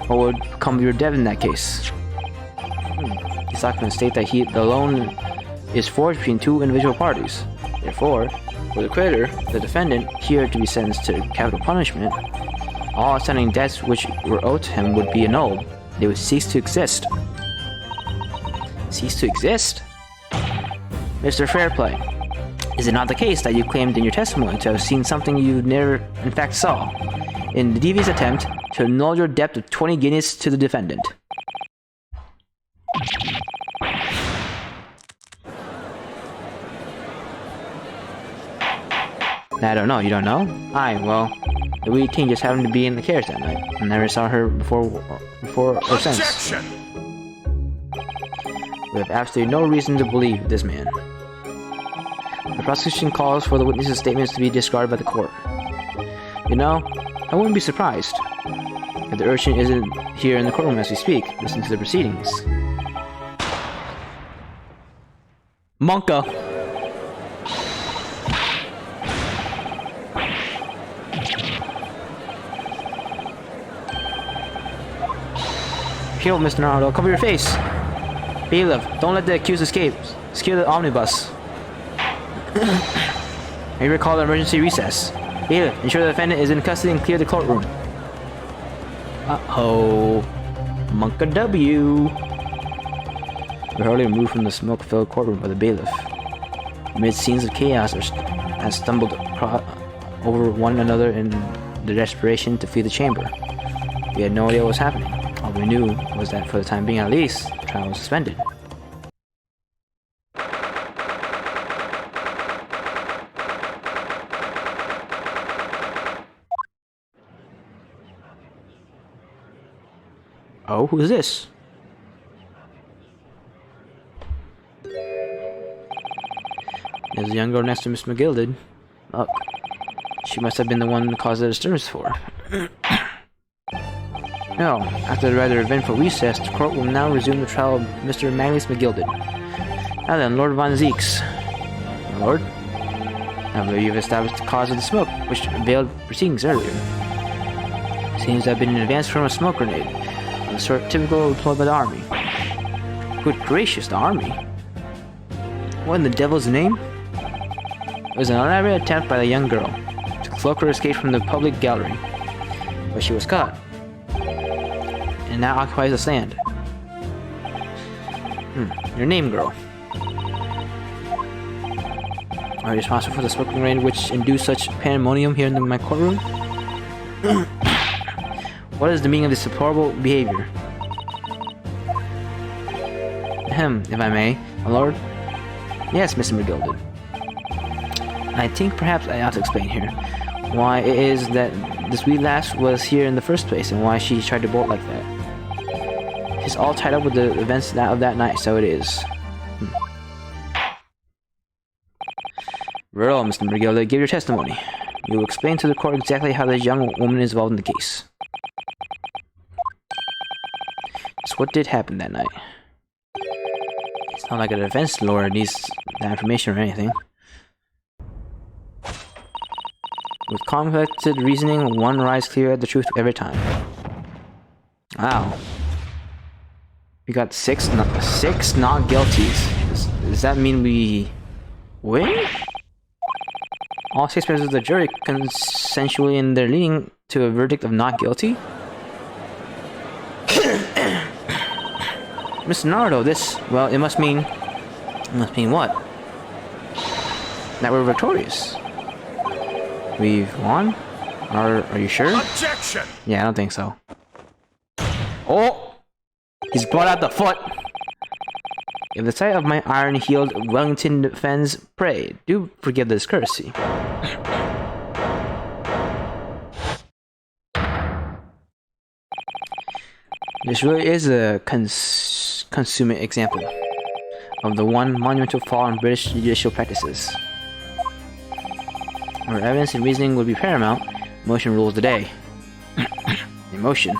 What would become of your debt in that case? These documents state that the loan is forged between two individual parties. Therefore, for the creditor, the defendant, here to be sentenced to capital punishment, all outstanding debts which were owed to him would be annulled. They would cease to exist. Cease to exist? Mr. Fairplay, is it not the case that you claimed in your testimony to have seen something you never in fact saw, in the devious attempt to annul your debt of 20 guineas to the defendant? I don't know, you don't know? Well, the wee king just happened to be in the carriage that night. I never saw her before or since. Objection! We have absolutely no reason to believe this man. The prosecution calls for the witness's statements to be discarded by the court. You know, I wouldn't be surprised if the urchin isn't here in the courtroom as we speak, listening to the proceedings. Monka! Kill Mr. Naruto, cover your face! Bailiff, don't let the accused escape. Secure the omnibus. May recall the emergency recess. Bailiff, ensure the defendant is in custody and clear the courtroom. Uh-oh. Monka W. We're hardly removed from the smoke-filled courtroom by the bailiff. Amid scenes of chaos, has stumbled over one another in the desperation to flee the chamber. We had no idea what was happening. All we knew was that for the time being at least, the trial was suspended. Oh, who is this? There's a young girl next to Miss McGilded. Look, she must have been the one to cause the disturbance for. No, after the rather eventful recess, the court will now resume the trial of Mr. Magnus McGilded. Now then, Lord Von Zeeks. My lord? I believe you've established the cause of the smoke, which veiled proceedings earlier. Seems to have been an advanced form of smoke grenade, of the sort typical employed by the army. Good gracious, the army? What in the devil's name? It was an elaborate attempt by the young girl to cloak her escape from the public gallery, but she was caught, and now occupies the stand. Your name, girl. Are you responsible for the smoking rain which induced such pandemonium here in my courtroom? What is the meaning of this deplorable behavior? Ahem, if I may, my lord. Yes, Mr. McGilded. I think perhaps I ought to explain here why it is that this wee lass was here in the first place and why she tried to bolt like that. It's all tied up with the events of that night, so it is. Very well, Mr. McGilded, give your testimony. You will explain to the court exactly how this young woman is involved in the case. So what did happen that night? It's not like a defense lawyer needs that information or anything. With complex reasoning, one arrives clear at the truth every time. Wow. We got six not guilties. Does that mean we win? All 6 members of the jury consensually in their leaning to a verdict of not guilty? Mr. Naruto, this, well, it must mean what? That we're victorious. We've won? Are you sure? Objection! Yeah, I don't think so. Oh! He's brought out the foot! If the sight of my iron-heeled Wellington defends, pray, do forgive this courtesy. This really is a consummate example of the one monumental flaw in British judicial practices. Where evidence and reasoning would be paramount, emotion rules the day. Emotion.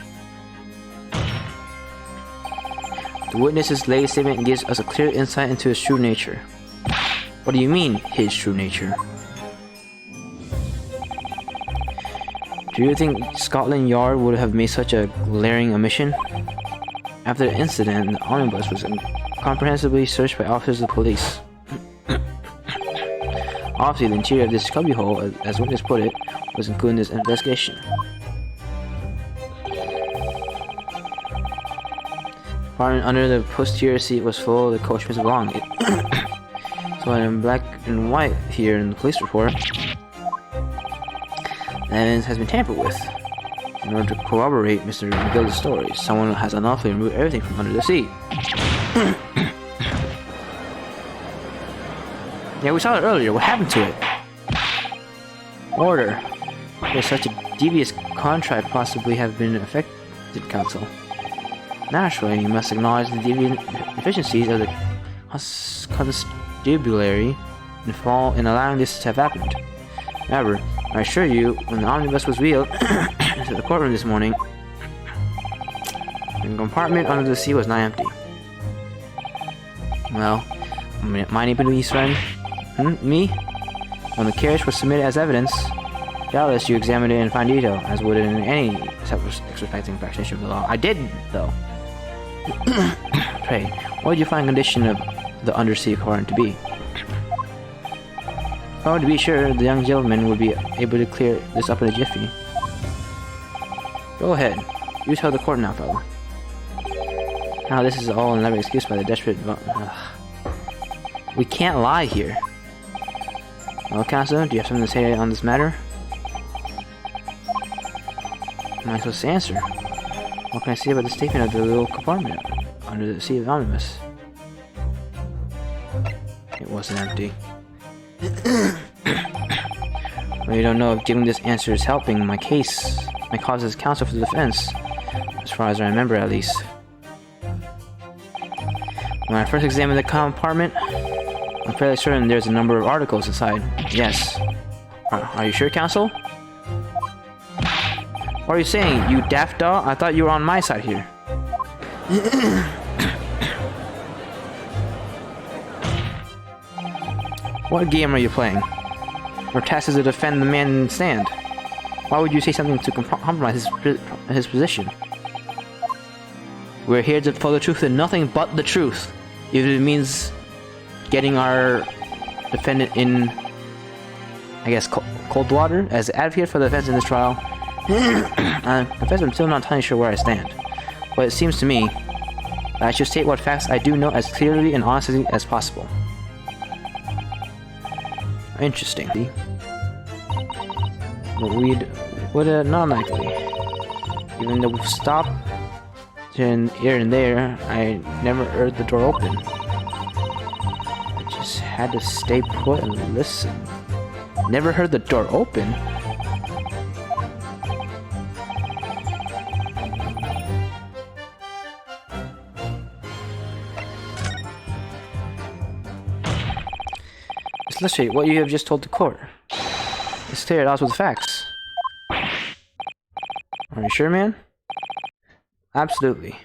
The witness's latest statement gives us a clear insight into his true nature. What do you mean, his true nature? Do you think Scotland Yard would have made such a glaring omission? After the incident, the omnibus was comprehensively searched by officers of the police. Obviously, the interior of this cubbyhole, as witness put it, was included in this investigation. Compartment under the posterior seat was full of the coachman's belongings. So in black and white here in the police report, the evidence has been tampered with. In order to corroborate Mr. McGild's story, someone has unlawfully removed everything from under the seat. Yeah, we saw it earlier. What happened to it? Order. Could such a devious contrivance possibly have been affected, counsel? Naturally, you must acknowledge the deviant deficiencies of the constabulary in allowing this to have happened. However, I assure you, when the omnibus was wheeled into the courtroom this morning, the compartment under the seat was not empty. Well, my neighborly friend, me? When the carriage was submitted as evidence, doubtless you examined it in fine detail, as would in any self-respecting practitioner of the law. I did, though. Pray, what would you find the condition of the undersea compartment to be? Oh, to be sure, the young gentleman would be able to clear this up in a jiffy. Go ahead. You tell the court now, fellow. Now this is all an elaborate excuse by the desperate... We can't lie here. Well, counsel, do you have something to say on this matter? Am I supposed to answer? What can I say about the statement of the little compartment under the seat of the omnibus? It wasn't empty. Well, you don't know if giving this answer is helping my case, my cause as counsel for the defense, as far as I remember at least. When I first examined the compartment, I'm fairly certain there's a number of articles inside. Yes. Are you sure, counsel? What are you saying, you daft dog? I thought you were on my side here. What game are you playing? Your task is to defend the man in the stand. Why would you say something to compromise his position? We're here to follow the truth and nothing but the truth. If it means getting our defendant in, I guess, cold water as advocate for the defense in this trial. I confess I'm still not entirely sure where I stand. But it seems to me that I should state what facts I do know as clearly and honestly as possible. Interesting. But would not likely Even though we've stopped here and there, I never heard the door open. I just had to stay put and listen. Never heard the door open? Let's illustrate what you have just told the court. It's clear it odds with the facts. Are you sure, man? Absolutely.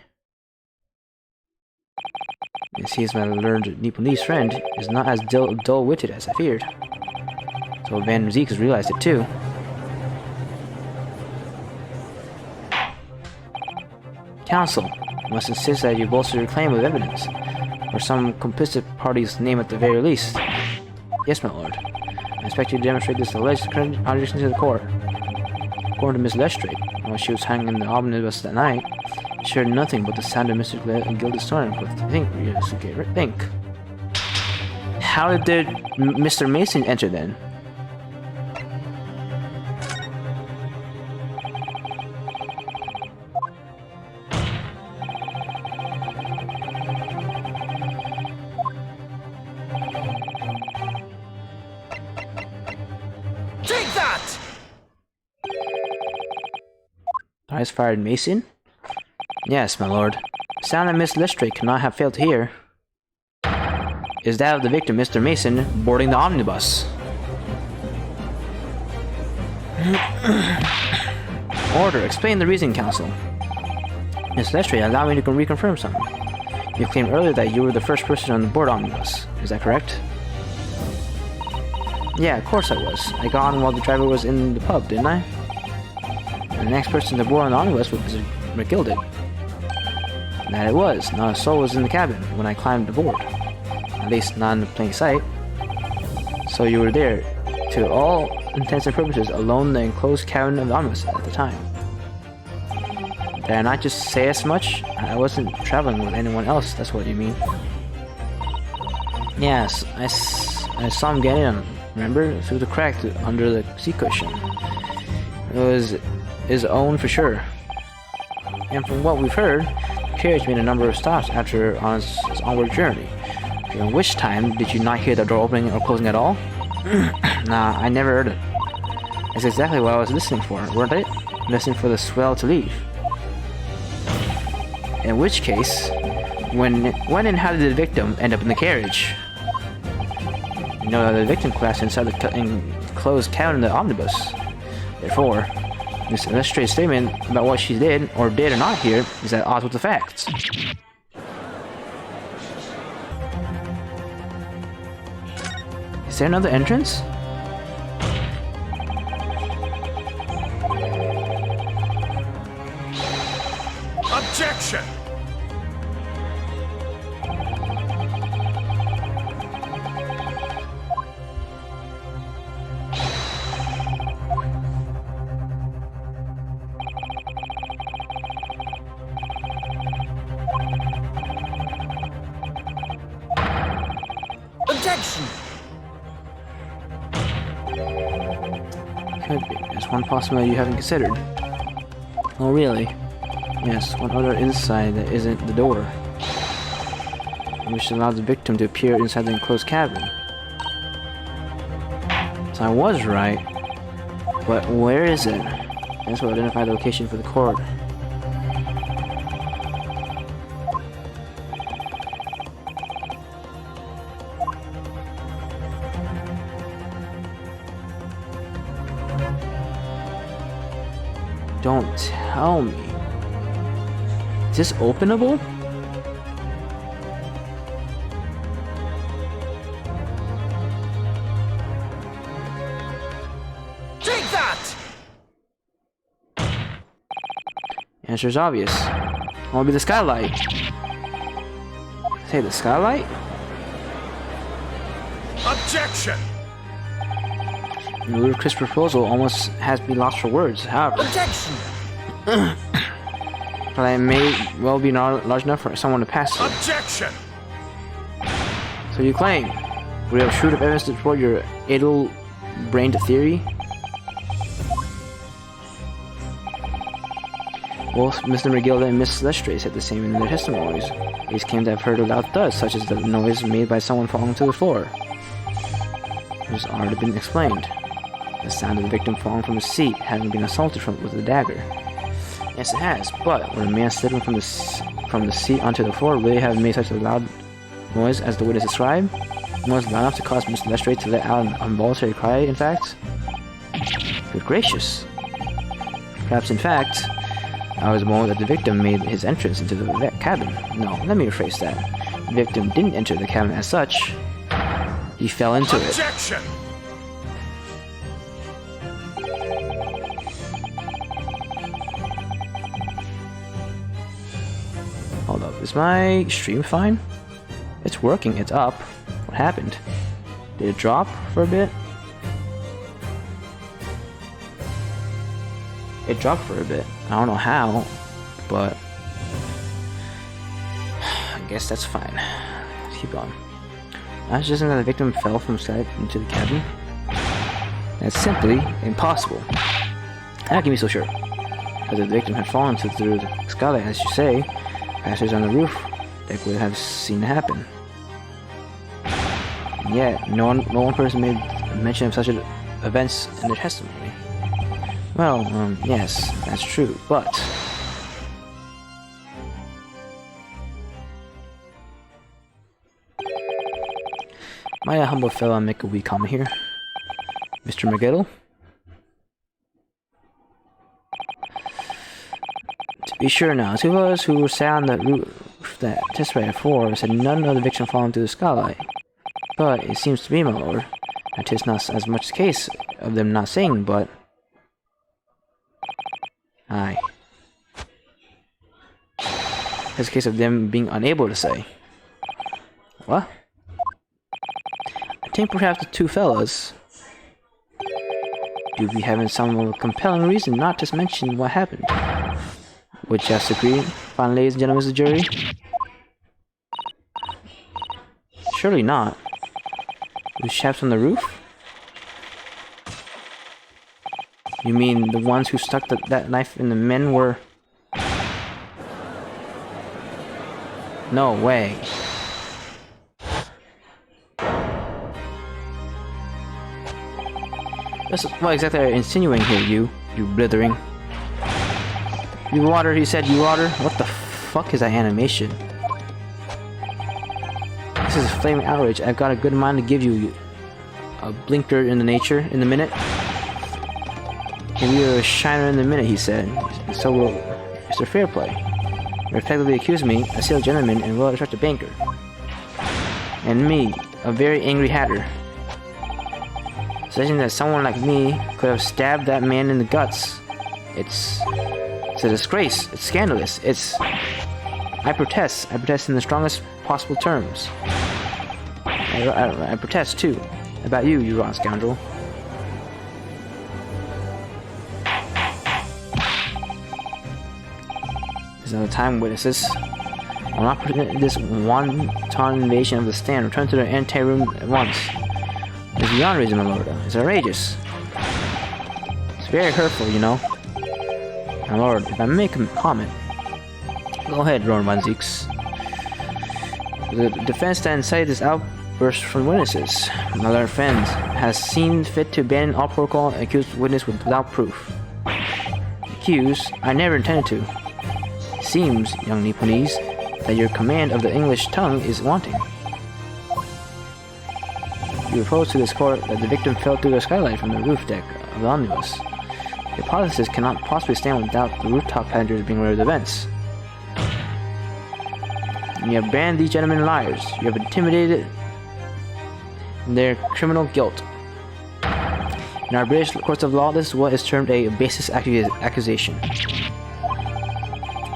It seems my learned Nepalese friend is not as dull-witted as I feared. So Van Zeke has realized it too. Counsel, you must insist that you bolster your claim with evidence, or some complicit party's name at the very least. Yes, my lord. I expect you to demonstrate this alleged contradiction to the court. According to Miss Lestrade, while she was hanging in the omnibus that night, she heard nothing but the sound of Mr. Gilded snoring. Think, Ryusuke, think. How did Mr. Mason enter then? Take that! Eyes fired Mason? Yes, my lord. The sound that Miss Lestrade cannot have failed to hear is that of the victim, Mr. Mason, boarding the omnibus. Order. Explain the reason, counsel. Miss Lestrade, allow me to reconfirm something. You claimed earlier that you were the first person on the board omnibus. Is that correct? Yeah, of course I was. I got on while the driver was in the pub, didn't I? And the next person to board on the omnibus was McGilded. That it was. Not a soul was in the cabin when I climbed aboard. At least not in plain sight. So you were there, to all intents and purposes, alone in the enclosed cabin of the omnibus at the time. Did I not just say as much? I wasn't traveling with anyone else, that's what you mean. Yes, I saw him get in, remember? Through the crack under the seat cushion. It was his own for sure. And from what we've heard, the carriage made a number of stops after on its onward journey. During which time did you not hear the door opening or closing at all? Nah, I never heard it. That's exactly what I was listening for, weren't I? Listening for the swell to leave. In which case, when and how did the victim end up in the carriage? You know that the victim crashed inside the enclosed cabin of the omnibus. Therefore, Miss Lestrade's statement about what she did or not hear is at odds with the facts. Is there another entrance? Objection! Objection! Could be. There's one possibility you haven't considered. Oh, really? Yes, one other inside that isn't the door, which allowed the victim to appear inside the enclosed cabin. So I was right, but where is it? This will identify the location for the court. Don't tell me. Is this openable? Take that! The answer is obvious. It will be the skylight. Say the skylight? Objection! The ludicrous proposal almost has me lost for words. However, Objection! but it may well be large enough for someone to pass through. Objection! So you claim we have shrewd evidence to support your addle-brained theory? Both Mr. McGill and Miss Lestrade said the same in their testimonies. These claimed to have heard a loud thud, such as the noise made by someone falling to the floor. This has already been explained. The sound of the victim falling from his seat, having been assaulted with a dagger. Yes, it has, but would a man slipping from the seat onto the floor really have made such a loud noise as the witness described? Noise loud enough to cause Mr. Lestrade to let out an involuntary cry, in fact? Good gracious. Perhaps, in fact, I was the moment that the victim made his entrance into the cabin. No, let me rephrase that. The victim didn't enter the cabin as such. He fell into it. Objection! Hold up, is my stream fine? It's working, it's up. What happened? Did it drop for a bit? It dropped for a bit. I don't know how, but I guess that's fine. Let's keep going. Not just that the victim fell from the sky into the cabin. That's simply impossible. How can you be so sure? Because if the victim had fallen through the skylight, as you say, passengers on the roof deck would have seen it happen. And yet, no one person made mention of such events in their testimony. Well, yes, that's true, but might a humble fellow make a wee comment here, Mr. McGill? To be sure now, two of us who sat on the roof that testified before said none of the victim fallen through the skylight. But it seems to be, my lord, that 'tis not as much the case of them not saying, but aye. It's a case of them being unable to say. What? I think perhaps the two fellas do be having some compelling reason not to mention what happened. Would you just agree, fine ladies and gentlemen of the jury? Surely not. Those chaps on the roof? You mean the ones who stuck that knife in the men were... No way. That's what exactly are you insinuating here, you blithering. You water, he said, you water? What the fuck is that animation? This is a flaming outrage. I've got a good mind to give you a blinker in the minute. Give you a shiner in the minute, he said. So will Mr. Fairplay. You effectively accuse me, a sealed gentleman and well-respected banker. And me, a very angry hatter. Suggesting that someone like me could have stabbed that man in the guts. It's a disgrace. It's scandalous. I protest. I protest in the strongest possible terms. I protest, too. About you, you rotten scoundrel. There's another time, witnesses. I will not permit this wanton invasion of the stand. Return to the anteroom at once. It's beyond reason, my lord. It's outrageous. It's very hurtful, you know. My lord, if I make a comment. Go ahead, Lord Manzix. The defense that incited this outburst from witnesses. My learned friend has seen fit to abandon all protocol and accuse witness without proof. Accuse? I never intended to. It seems, young Nipponese, that your command of the English tongue is wanting. You propose to this court that the victim fell through the skylight from the roof deck of the omnibus. The hypothesis cannot possibly stand without the rooftop passengers being aware of the events. And you have branded these gentlemen liars. You have intimidated their criminal guilt. In our British courts of law, this is what is termed a baseless accusation.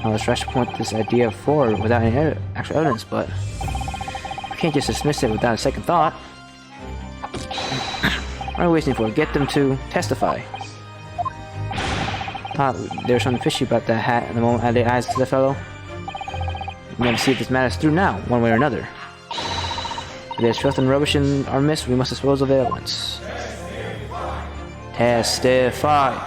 I was trying to point this idea forward without any actual evidence, but you can't just dismiss it without a second thought. What are we waiting for? Get them to testify. Thought there was something fishy about that hat at the moment I laid eyes to the fellow. We have to see if this matters through now, one way or another. If there's filth and rubbish in our midst, we must dispose of it at once. Testify.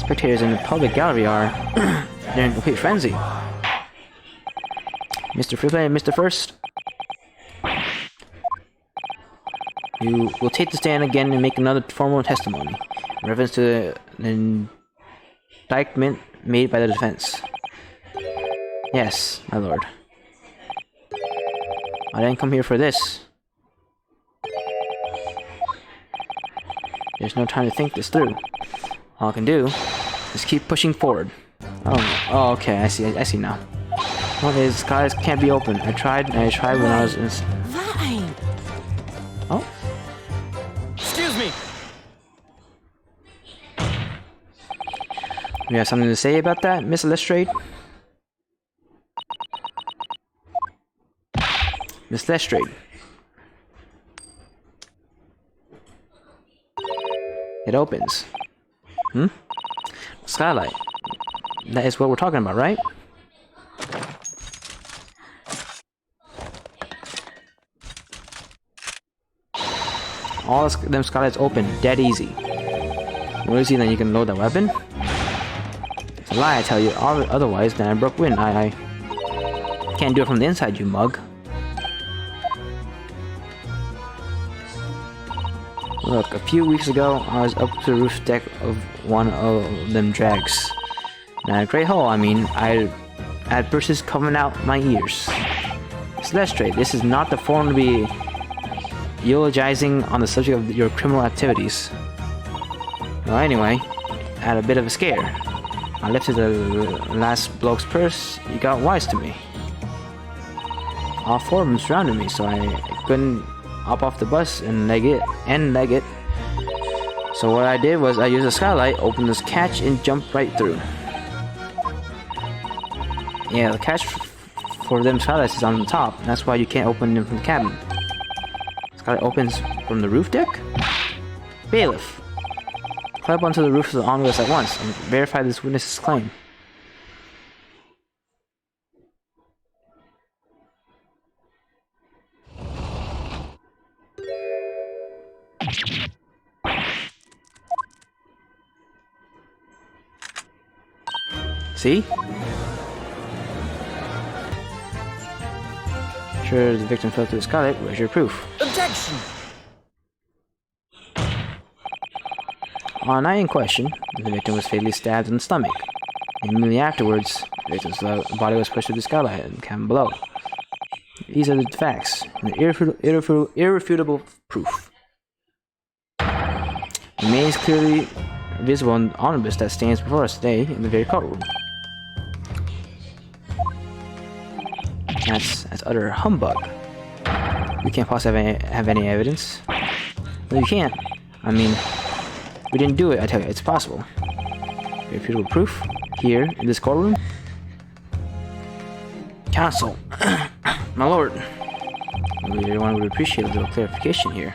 spectators in the public gallery are they're in complete frenzy. Mr. Freeplay and Mr. First, you will take the stand again and make another formal testimony in reference to the indictment made by the defense. Yes, my lord. I didn't come here for this. There's no time to think this through. All I can do is keep pushing forward. Oh, okay, I see now. Well, these skies can't be open. I tried when I was in... That ain't. Oh? Excuse me. You have something to say about that, Miss Lestrade? Miss Lestrade. It opens. Skylight. That is what we're talking about, right? All them skylights open, dead easy. More easy than you can load that weapon? It's a lie, I tell you. Otherwise, then I broke wind. I can't do it from the inside, you mug. Look, a few weeks ago, I was up to the roof deck of one of them drags. And I had a great hole, I had bursts coming out my ears. It's Lestrade, this is not the forum to be eulogizing on the subject of your criminal activities. Well, anyway, I had a bit of a scare. I lifted the last bloke's purse, he got wise to me. All four of them surrounded me, so I couldn't hop off the bus and leg it. So what I did was I used a skylight, opened this catch, and jumped right through. Yeah, the catch for them skylights is on the top. That's why you can't open them from the cabin. Skylight opens from the roof deck? Bailiff! Climb onto the roof of the omnibus at once and verify this witness's claim. See? Sure, the victim fell through the skylight. Where's your proof? Objection. On the night in question, the victim was fatally stabbed in the stomach. Immediately afterwards, the victim's body was pushed through the skylight and cabin below. These are the facts, and irrefutable proof. It remains clearly visible in the omnibus that stands before us today in the very courtroom. That's utter humbug. We can't possibly have any evidence. No, you can't. We didn't do it, I tell you, it's possible. Irrefutable proof? Here, in this courtroom? Counsel. My lord. Everyone would appreciate a little clarification here.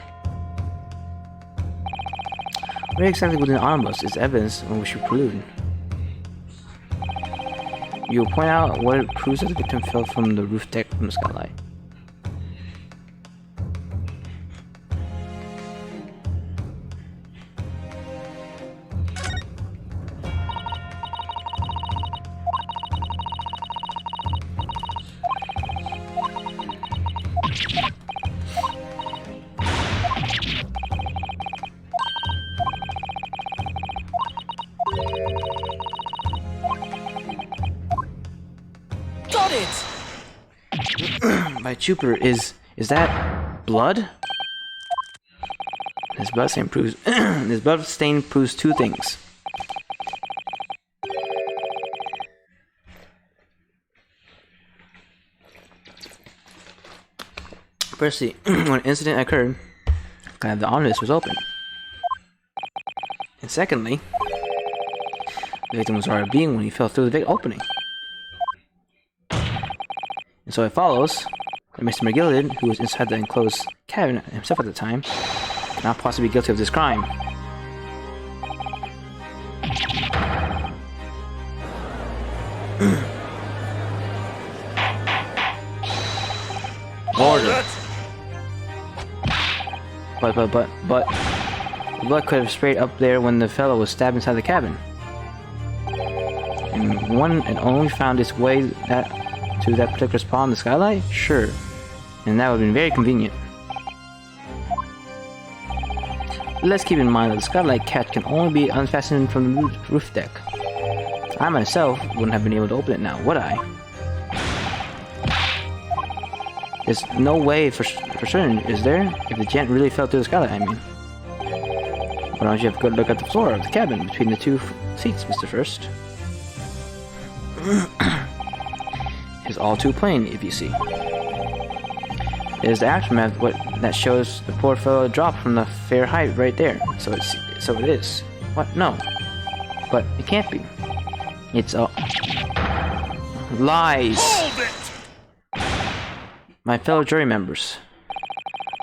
Where exactly within the omnibus is evidence on which you prelude? You will point out what it proves that the victim fell from the roof deck from the skylight. Got it! By Jupiter, is that blood? This blood stain proves this blood stain proves two things. Firstly, when an incident occurred, the omnibus was open. And secondly, the victim was already being when he fell through the opening. And so it follows that Mr. McGilligan, who was inside the enclosed cabin himself at the time, cannot possibly be guilty of this crime. Order. But the blood could have sprayed up there when the fellow was stabbed inside the cabin. and one and only found its way to that particular spot on the skylight? Sure. And that would have been very convenient. Let's keep in mind that the skylight catch can only be unfastened from the roof deck. I myself wouldn't have been able to open it now, would I? There's no way for certain, is there? If the gent really fell through the skylight, I mean. Why don't you have a good look at the floor of the cabin between the two seats, Mr. First? It's all too plain, if you see. It is the aftermath that shows the poor fellow dropped from the fair height right there. So it is. What? No. But it can't be. It's all lies. Hold it! My fellow jury members,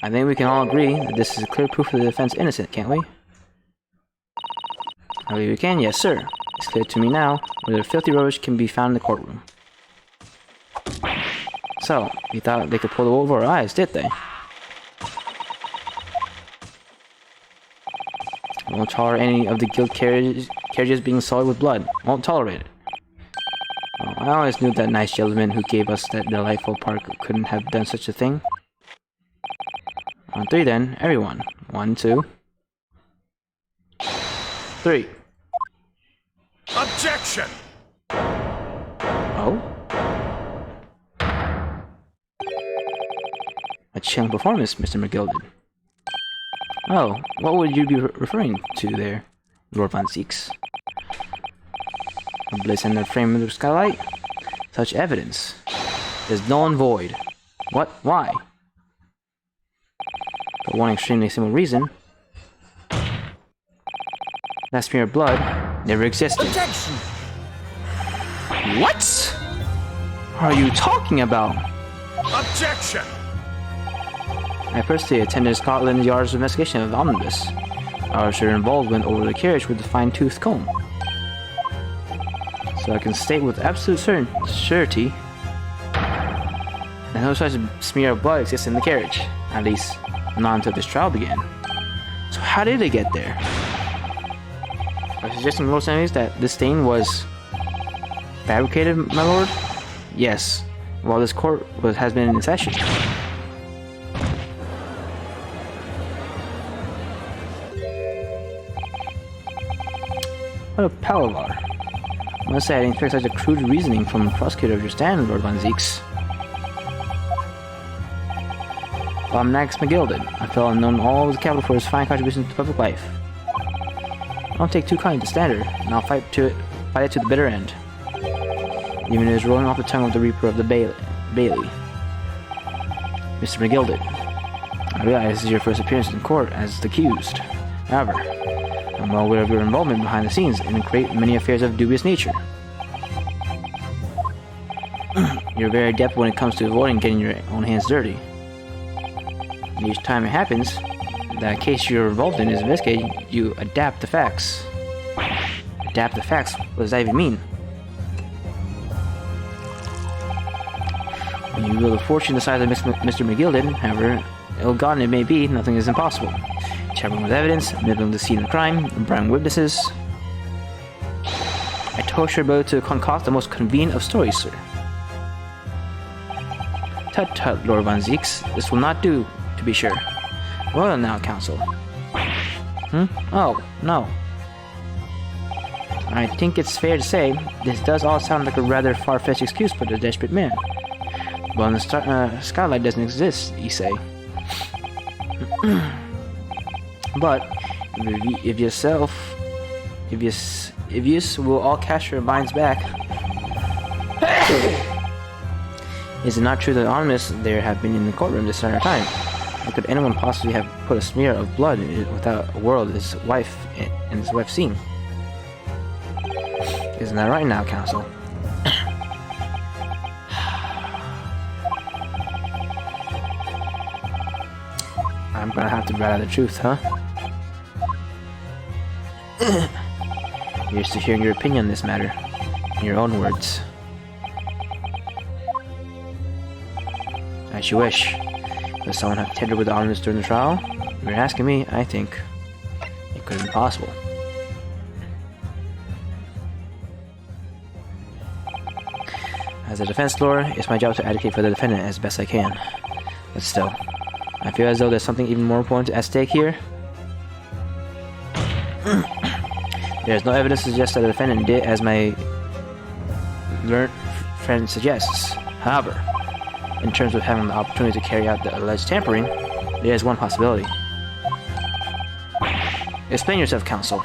I think we can all agree that this is a clear proof of the defense innocent, can't we? I believe we can, yes sir. It's clear to me now where the filthy rubbish can be found in the courtroom. So, you thought they could pull the wool over our eyes, did they? Won't tolerate any of the guilt carriages being soiled with blood. Won't tolerate it. Oh, I always knew that nice gentleman who gave us that delightful park couldn't have done such a thing. On three then, everyone. 1, 2, 3. Objection! Oh? A chilling performance, Mr. McGilded. Oh, what would you be referring to there, Lord Von Zeeks? A blaze in the frame of the skylight? Such evidence is null and void. What? Why? For one extremely simple reason. That smear of blood never existed. Objection! What are you talking about? Objection! I personally attended Scotland Yard's investigation of the omnibus. Our involvement over the carriage with the fine-toothed comb. So I can state with absolute certainty that no such smear of blood exists in the carriage. At least, not until this trial began. So how did it get there? Are you suggesting, Lord Senator, that this stain was fabricated, my lord? Yes, while this court has been in session. What a palaver. I must say I didn't expect such a crude reasoning from a prosecutor of your stand, Lord Von Zeeks. Well, I'm Max McGilded, a fellow known all over the capital for his fine contributions to public life. I don't take too kindly to standard, and I'll fight it to the bitter end. Even as rolling off the tongue of the Reaper of the Bailey. Mr. McGilded, I realize this is your first appearance in court as the accused. However, I'm well aware of your involvement behind the scenes in a great many affairs of dubious nature. You're very adept when it comes to avoiding getting your own hands dirty. And each time it happens, that case you're involved in is investigated, you adapt the facts. Adapt the facts? What does that even mean? When you wield a fortune the size of Mr. McGilded, however ill-gotten it may be, nothing is impossible. Tampering with evidence, manipulating the scene of the crime, bribing witnesses. I trust your ability to concoct the most convenient of stories, sir. Tut tut, Lord Von Zeeks. This will not do, to be sure. Well now, counsel. Oh, no. I think it's fair to say, this does all sound like a rather far-fetched excuse for the desperate man. Well, the skylight doesn't exist, you say. But if you will all cast your minds back, is it not true that omnibus there have been in the courtroom this entire time? How could anyone possibly have put a smear of blood in it without a word of his wife and his wife seeing? Isn't that right now, counsel? I'm gonna have to brat out the truth, huh? Here's to hearing your opinion on this matter, in your own words. As you wish. Does someone have tendered with the omnibus during the trial? If you're asking me, I think it could have been possible. As a defense lawyer, it's my job to advocate for the defendant as best I can. But still, I feel as though there's something even more important at stake here. There's no evidence to suggest that the defendant did as my learned friend suggests. However, in terms of having the opportunity to carry out the alleged tampering, there is one possibility. Explain yourself, counsel.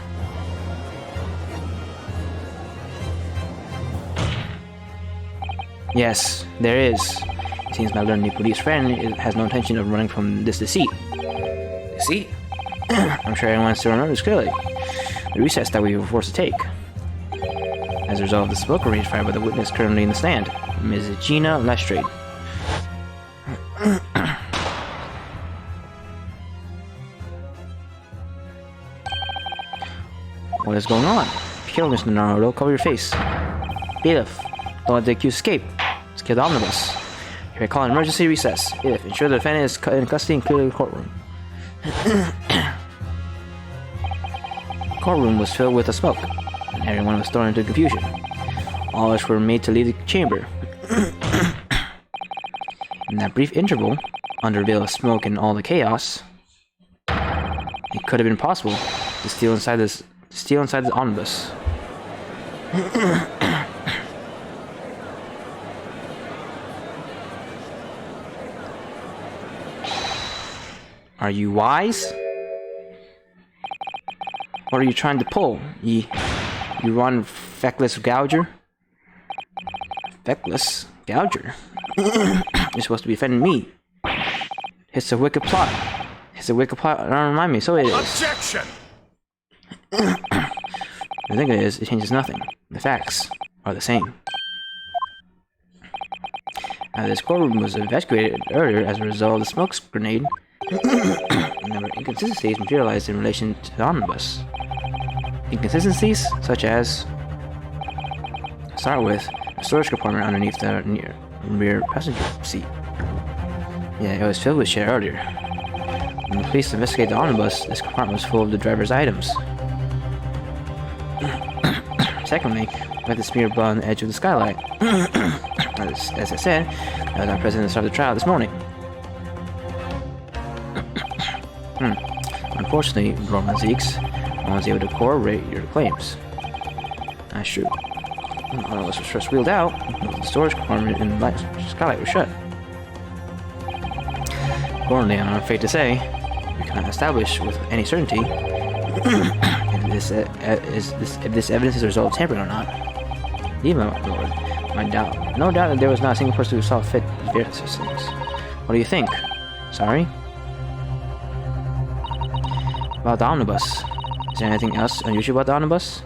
Yes, there is. It seems my learned police friend has no intention of running from this deceit. Deceit? I'm sure everyone still remembers clearly the recess that we were forced to take. As a result of the smoke arranged by the witness currently in the stand, Ms. Gina Lestrade. What is going on? Kill Mr. Naruto, cover your face. Bailiff, don't let the accused escape. Let's kill the omnibus. Here I call an emergency recess. Bailiff, ensure the defendant is in custody and clear the courtroom. The courtroom was filled with the smoke, and everyone was thrown into confusion. All of us were made to leave the chamber. In that brief interval, under a veil of smoke and all the chaos, it could have been possible to steal inside this omnibus. Are you wise? What are you trying to pull? You run feckless gouger? Feckless gouger? You're supposed to be defending me. It's a wicked plot. It's a wicked plot. Don't remind me. So it is. Objection! The thing is, it changes nothing. The facts are the same. This courtroom was evacuated earlier as a result of the smoke grenade. A number of inconsistencies materialized in relation to the omnibus. Inconsistencies such as, start with, a storage compartment underneath the rear passenger seat. Yeah, it was filled with shit earlier. When the police investigated the omnibus, this compartment was full of the driver's items. Secondly, we had the smear blood on the edge of the skylight. As I said, I was not present at the start of the trial this morning. Unfortunately, Roman Zeeks, no one's able to corroborate your claims. That's true. All of us were just wheeled out, the storage compartment and the skylight was shut. Accordingly, I'm afraid to say, we cannot establish with any certainty if this evidence is a result of tampering or not. Even my lord, no doubt that there was not a single person who saw fit to verify such things. What do you think? Sorry? About the omnibus. Is there anything else unusual about the omnibus?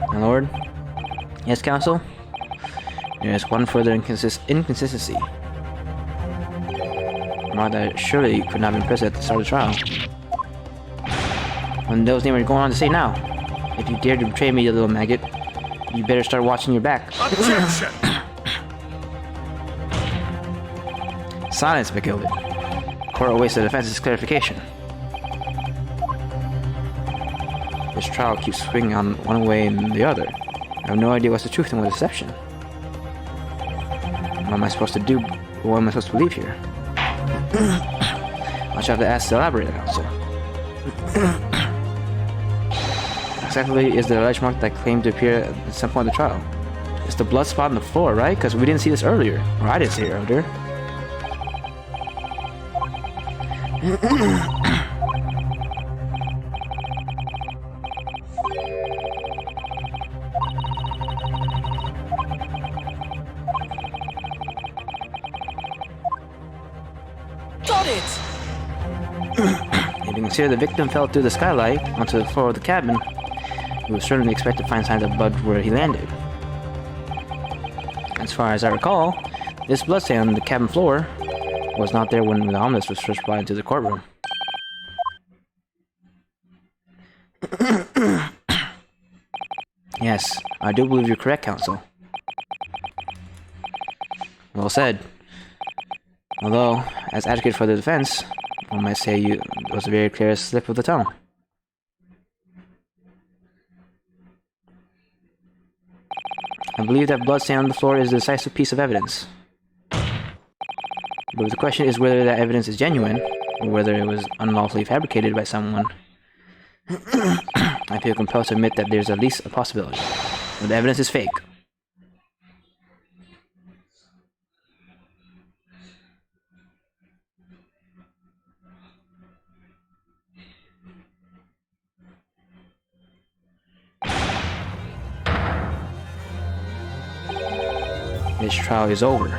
My lord? Yes, counsel? There is one further inconsistency. Remark that surely could not have been present at the start of the trial. When those names are going on to say now. If you dare to betray me, you little maggot, you better start watching your back. Objection! Silence, McGilded. Court awaits the defense's clarification. This trial keeps swinging on one way and the other. I have no idea what's the truth and what's deception. What am I supposed to do? What am I supposed to believe here? I shall have to ask the elaborate counsel. Exactly is the alleged mark that claimed to appear at some point in the trial. It's the blood spot on the floor, right? Because we didn't see this earlier. Or I didn't see it earlier. Got it! If you consider the victim fell through the skylight onto the floor of the cabin, we would certainly expect to find signs of blood where he landed. As far as I recall, this bloodstain on the cabin floor was not there when the omnibus was first brought into the courtroom. Yes, I do believe you're correct, counsel. Well said. Although, as advocate for the defense, one might say it was a very clear slip of the tongue. I believe that bloodstain on the floor is a decisive piece of evidence. But the question is whether that evidence is genuine, or whether it was unlawfully fabricated by someone. I feel compelled to admit that there's at least a possibility. But the evidence is fake. This trial is over.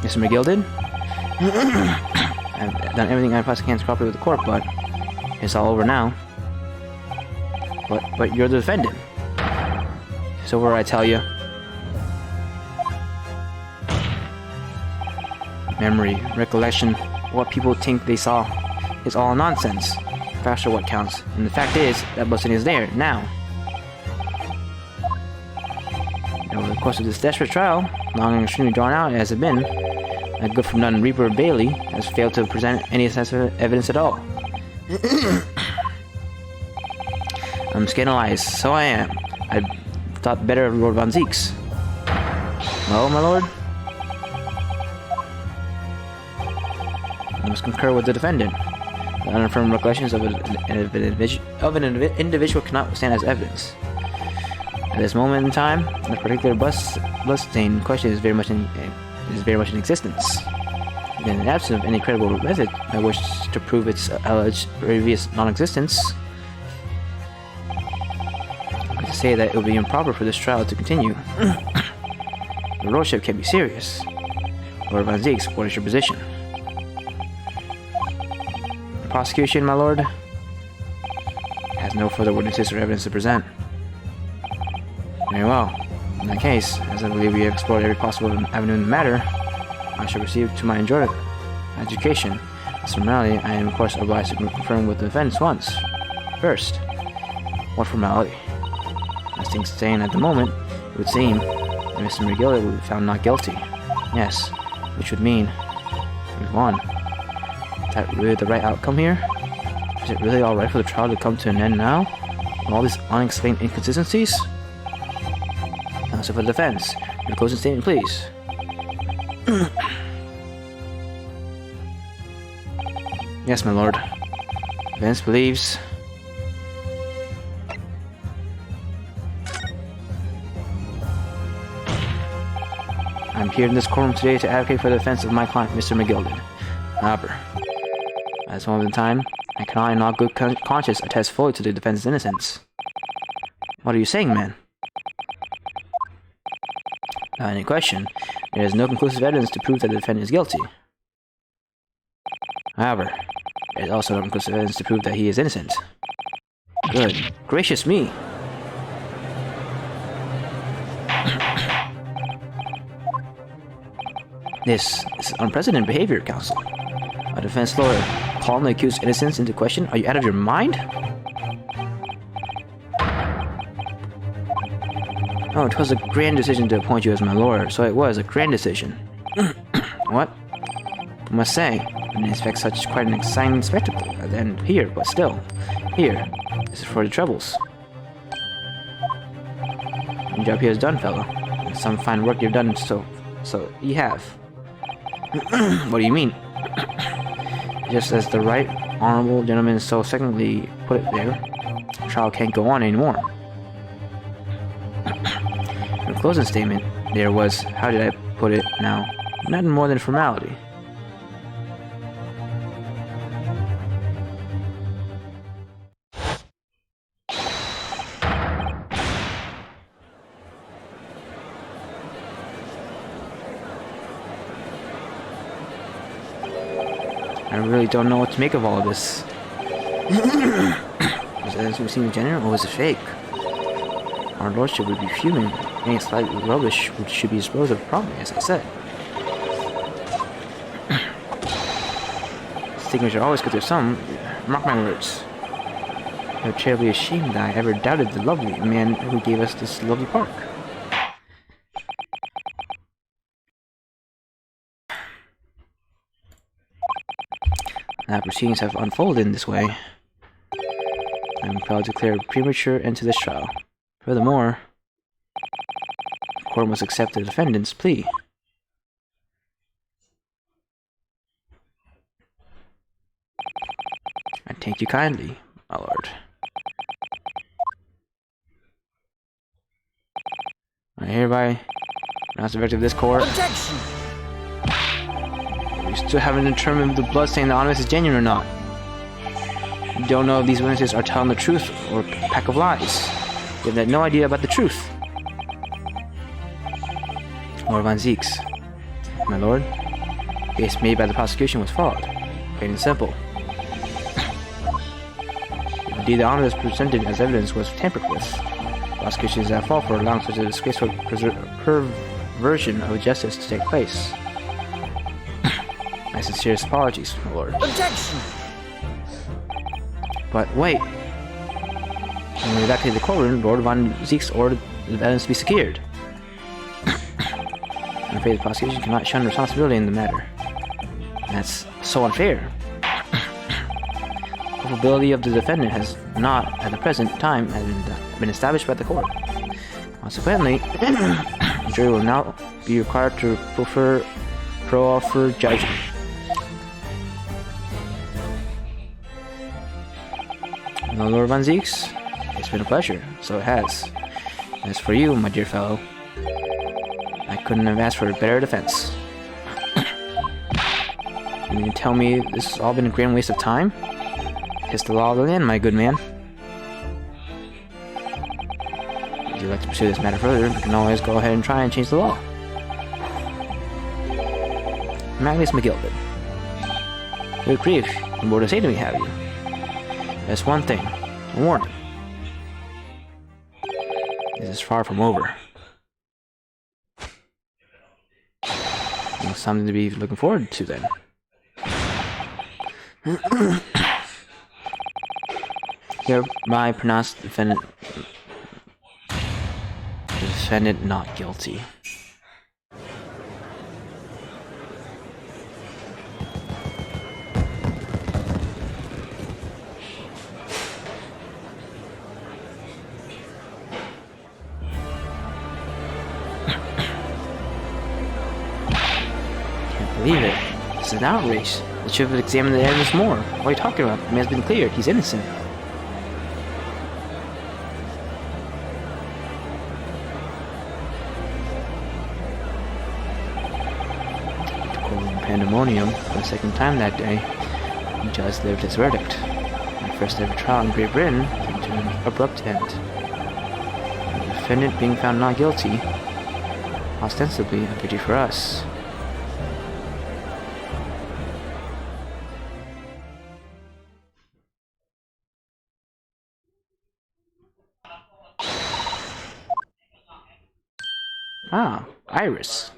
Mr. McGill did? I've done everything I possibly can to cooperate with the court, but it's all over now. But you're the defendant. It's over, I tell you. Memory, recollection, what people think they saw is all nonsense. Facts are what counts, and the fact is that bloodstain is there now. Over the course of this desperate trial, long and extremely drawn out as it been, a good-for-none Reaper Bailey has failed to present any sense of evidence at all. I'm scandalized, so I am. I thought better of Lord Von Zeeks. Well, my lord? I must concur with the defendant. The unaffirmed recollections of an individual cannot stand as evidence. At this moment in time, the particular bloodstain question is very much in existence. In the absence of any credible method by which to prove its alleged previous non-existence, to say that it would be improper for this trial to continue. The lordship can be serious. Lord Von Zeeks, what is your position? The prosecution, my lord, has no further witnesses or evidence to present. Very well. In that case, as I believe we have explored every possible avenue in the matter, I shall proceed to my enjoyed education. As formality, I am of course obliged to confirm with the defense once. First, what formality? As things stand at the moment, it would seem that Mr. McGill will be found not guilty. Yes, which would mean we've won. Is that really the right outcome here? Is it really alright for the trial to come to an end now? With all these unexplained inconsistencies? So for the defense, your closing statement, please. Yes, my lord. Defense believes. I'm here in this courtroom today to advocate for the defense of my client, Mr. McGilded. However, at this moment in time, I cannot in all good conscience attest fully to the defense's innocence. What are you saying, man? Without any question, there is no conclusive evidence to prove that the defendant is guilty. However, there is also no conclusive evidence to prove that he is innocent. Good gracious me! This is unprecedented behavior, counsel. A defense lawyer calling the accused's innocence into question? Are you out of your mind? Oh, it was a grand decision to appoint you as my lawyer, so it was a grand decision. What? I must say, I didn't expect such quite an exciting spectacle at the end here, but still, here, this is for the troubles. Your job here is done, fellow. Some fine work you've done, so you have. What do you mean? Just as the right honorable gentleman so secondly put it there, the trial can't go on anymore. Your closing statement there was, how did I put it now, nothing more than formality. I really don't know what to make of all of this. Was it we've seen in general, or was it fake? Our lordship would be fuming. Any slight rubbish which should be disposed of promptly, as I said. Stigmas are always good to some. Mark my words. I'm terribly ashamed that I ever doubted the lovely man who gave us this lovely park. Now proceedings have unfolded in this way. I'm proud to declare a premature end to this trial. Furthermore, court must accept the defendant's plea. I thank you kindly, my lord. I hereby pronounce the verdict of this court. Objection! We still haven't determined if the bloodstain in the honest is genuine or not. We don't know if these witnesses are telling the truth or a pack of lies. We have no idea about the truth. Lord Van Zieks, my lord, the case made by the prosecution was flawed, plain and simple. Indeed, the honor that's presented as evidence was tampered with. The prosecution is at fault for allowing such a disgraceful perversion of justice to take place. My sincerest apologies, my lord. Objection! But wait. When we evacuated the courtroom, Lord Van Zieks ordered the evidence to be secured. I'm afraid the prosecution cannot shun responsibility in the matter. That's so unfair. The culpability of the defendant has not, at the present time, been established by the court. Consequently, the jury will now be required to proffer judgment. Well, Lord Van Zieks, it's been a pleasure, so it has. As for you, my dear fellow, I couldn't have asked for a better defense. You mean to tell me this has all been a grand waste of time? It's the law of the land, my good man. If you'd like to pursue this matter further, we can always go ahead and try and change the law. Magnus McGilded. Good grief, what more to say to me, have you? There's one thing, a warning. This is far from over. Well, something to be looking forward to then. Hereby pronounce the defendant not guilty. Believe it. This is an outrage. They should have examined the evidence more. What are you talking about? The man's been cleared. He's innocent. The courtroom pandemonium for the second time that day. The judge delivered his verdict. The first ever trial in Great Britain came to an abrupt end. The defendant being found not guilty, ostensibly a pity for us. Ah, Iris.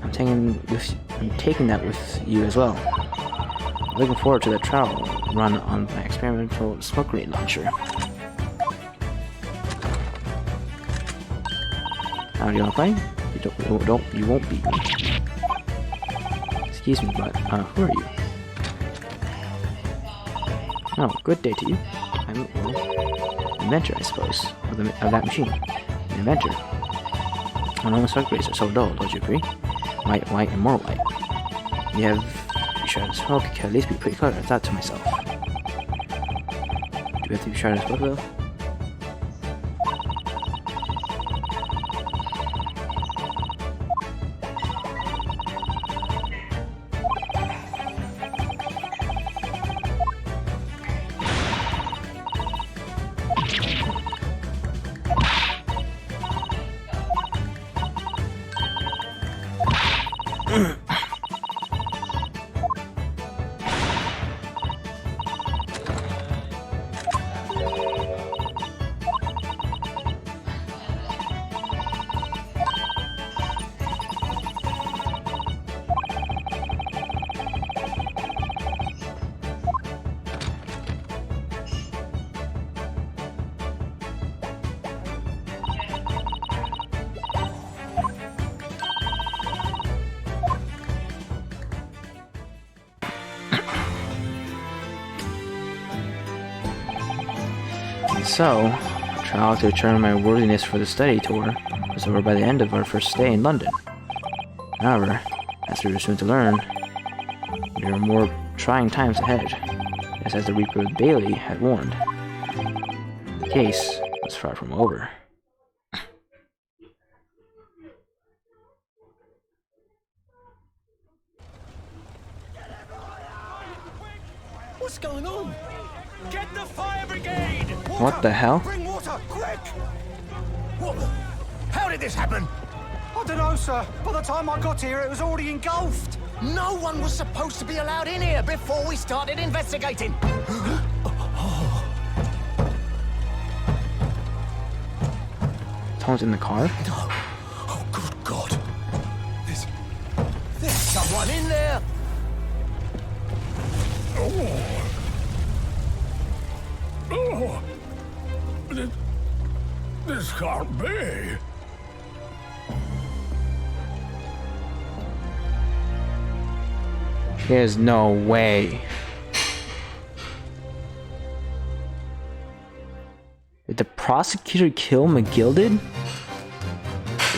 I'm taking that with you as well. I'm looking forward to that trial run on my experimental smoke grenade launcher. How do you want to play? You won't beat me. Excuse me, but who are you? Oh, good day to you. I'm, well, inventor, I suppose, of that machine. An inventor. Normal smoke grenades are so dull, don't you agree? White, and more white. You have to be sure to smoke, it can at least be pretty clever, I thought to myself. Do we have to be sure to smoke though? And so, the trial to determine my worthiness for the study tour was over by the end of our first stay in London. However, as we were soon to learn, there were more trying times ahead, just as the Reaper of Bailey had warned. The case was far from over. What's going on? Get the fire brigade! What the hell? Bring water, quick! What? How did this happen? I don't know, sir. By the time I got here, it was already engulfed. No one was supposed to be allowed in here before we started investigating. Someone's in the car? No. Oh, good God. There's someone in there. This can't be. There's no way. Did the prosecutor kill McGilded?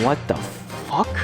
What the fuck?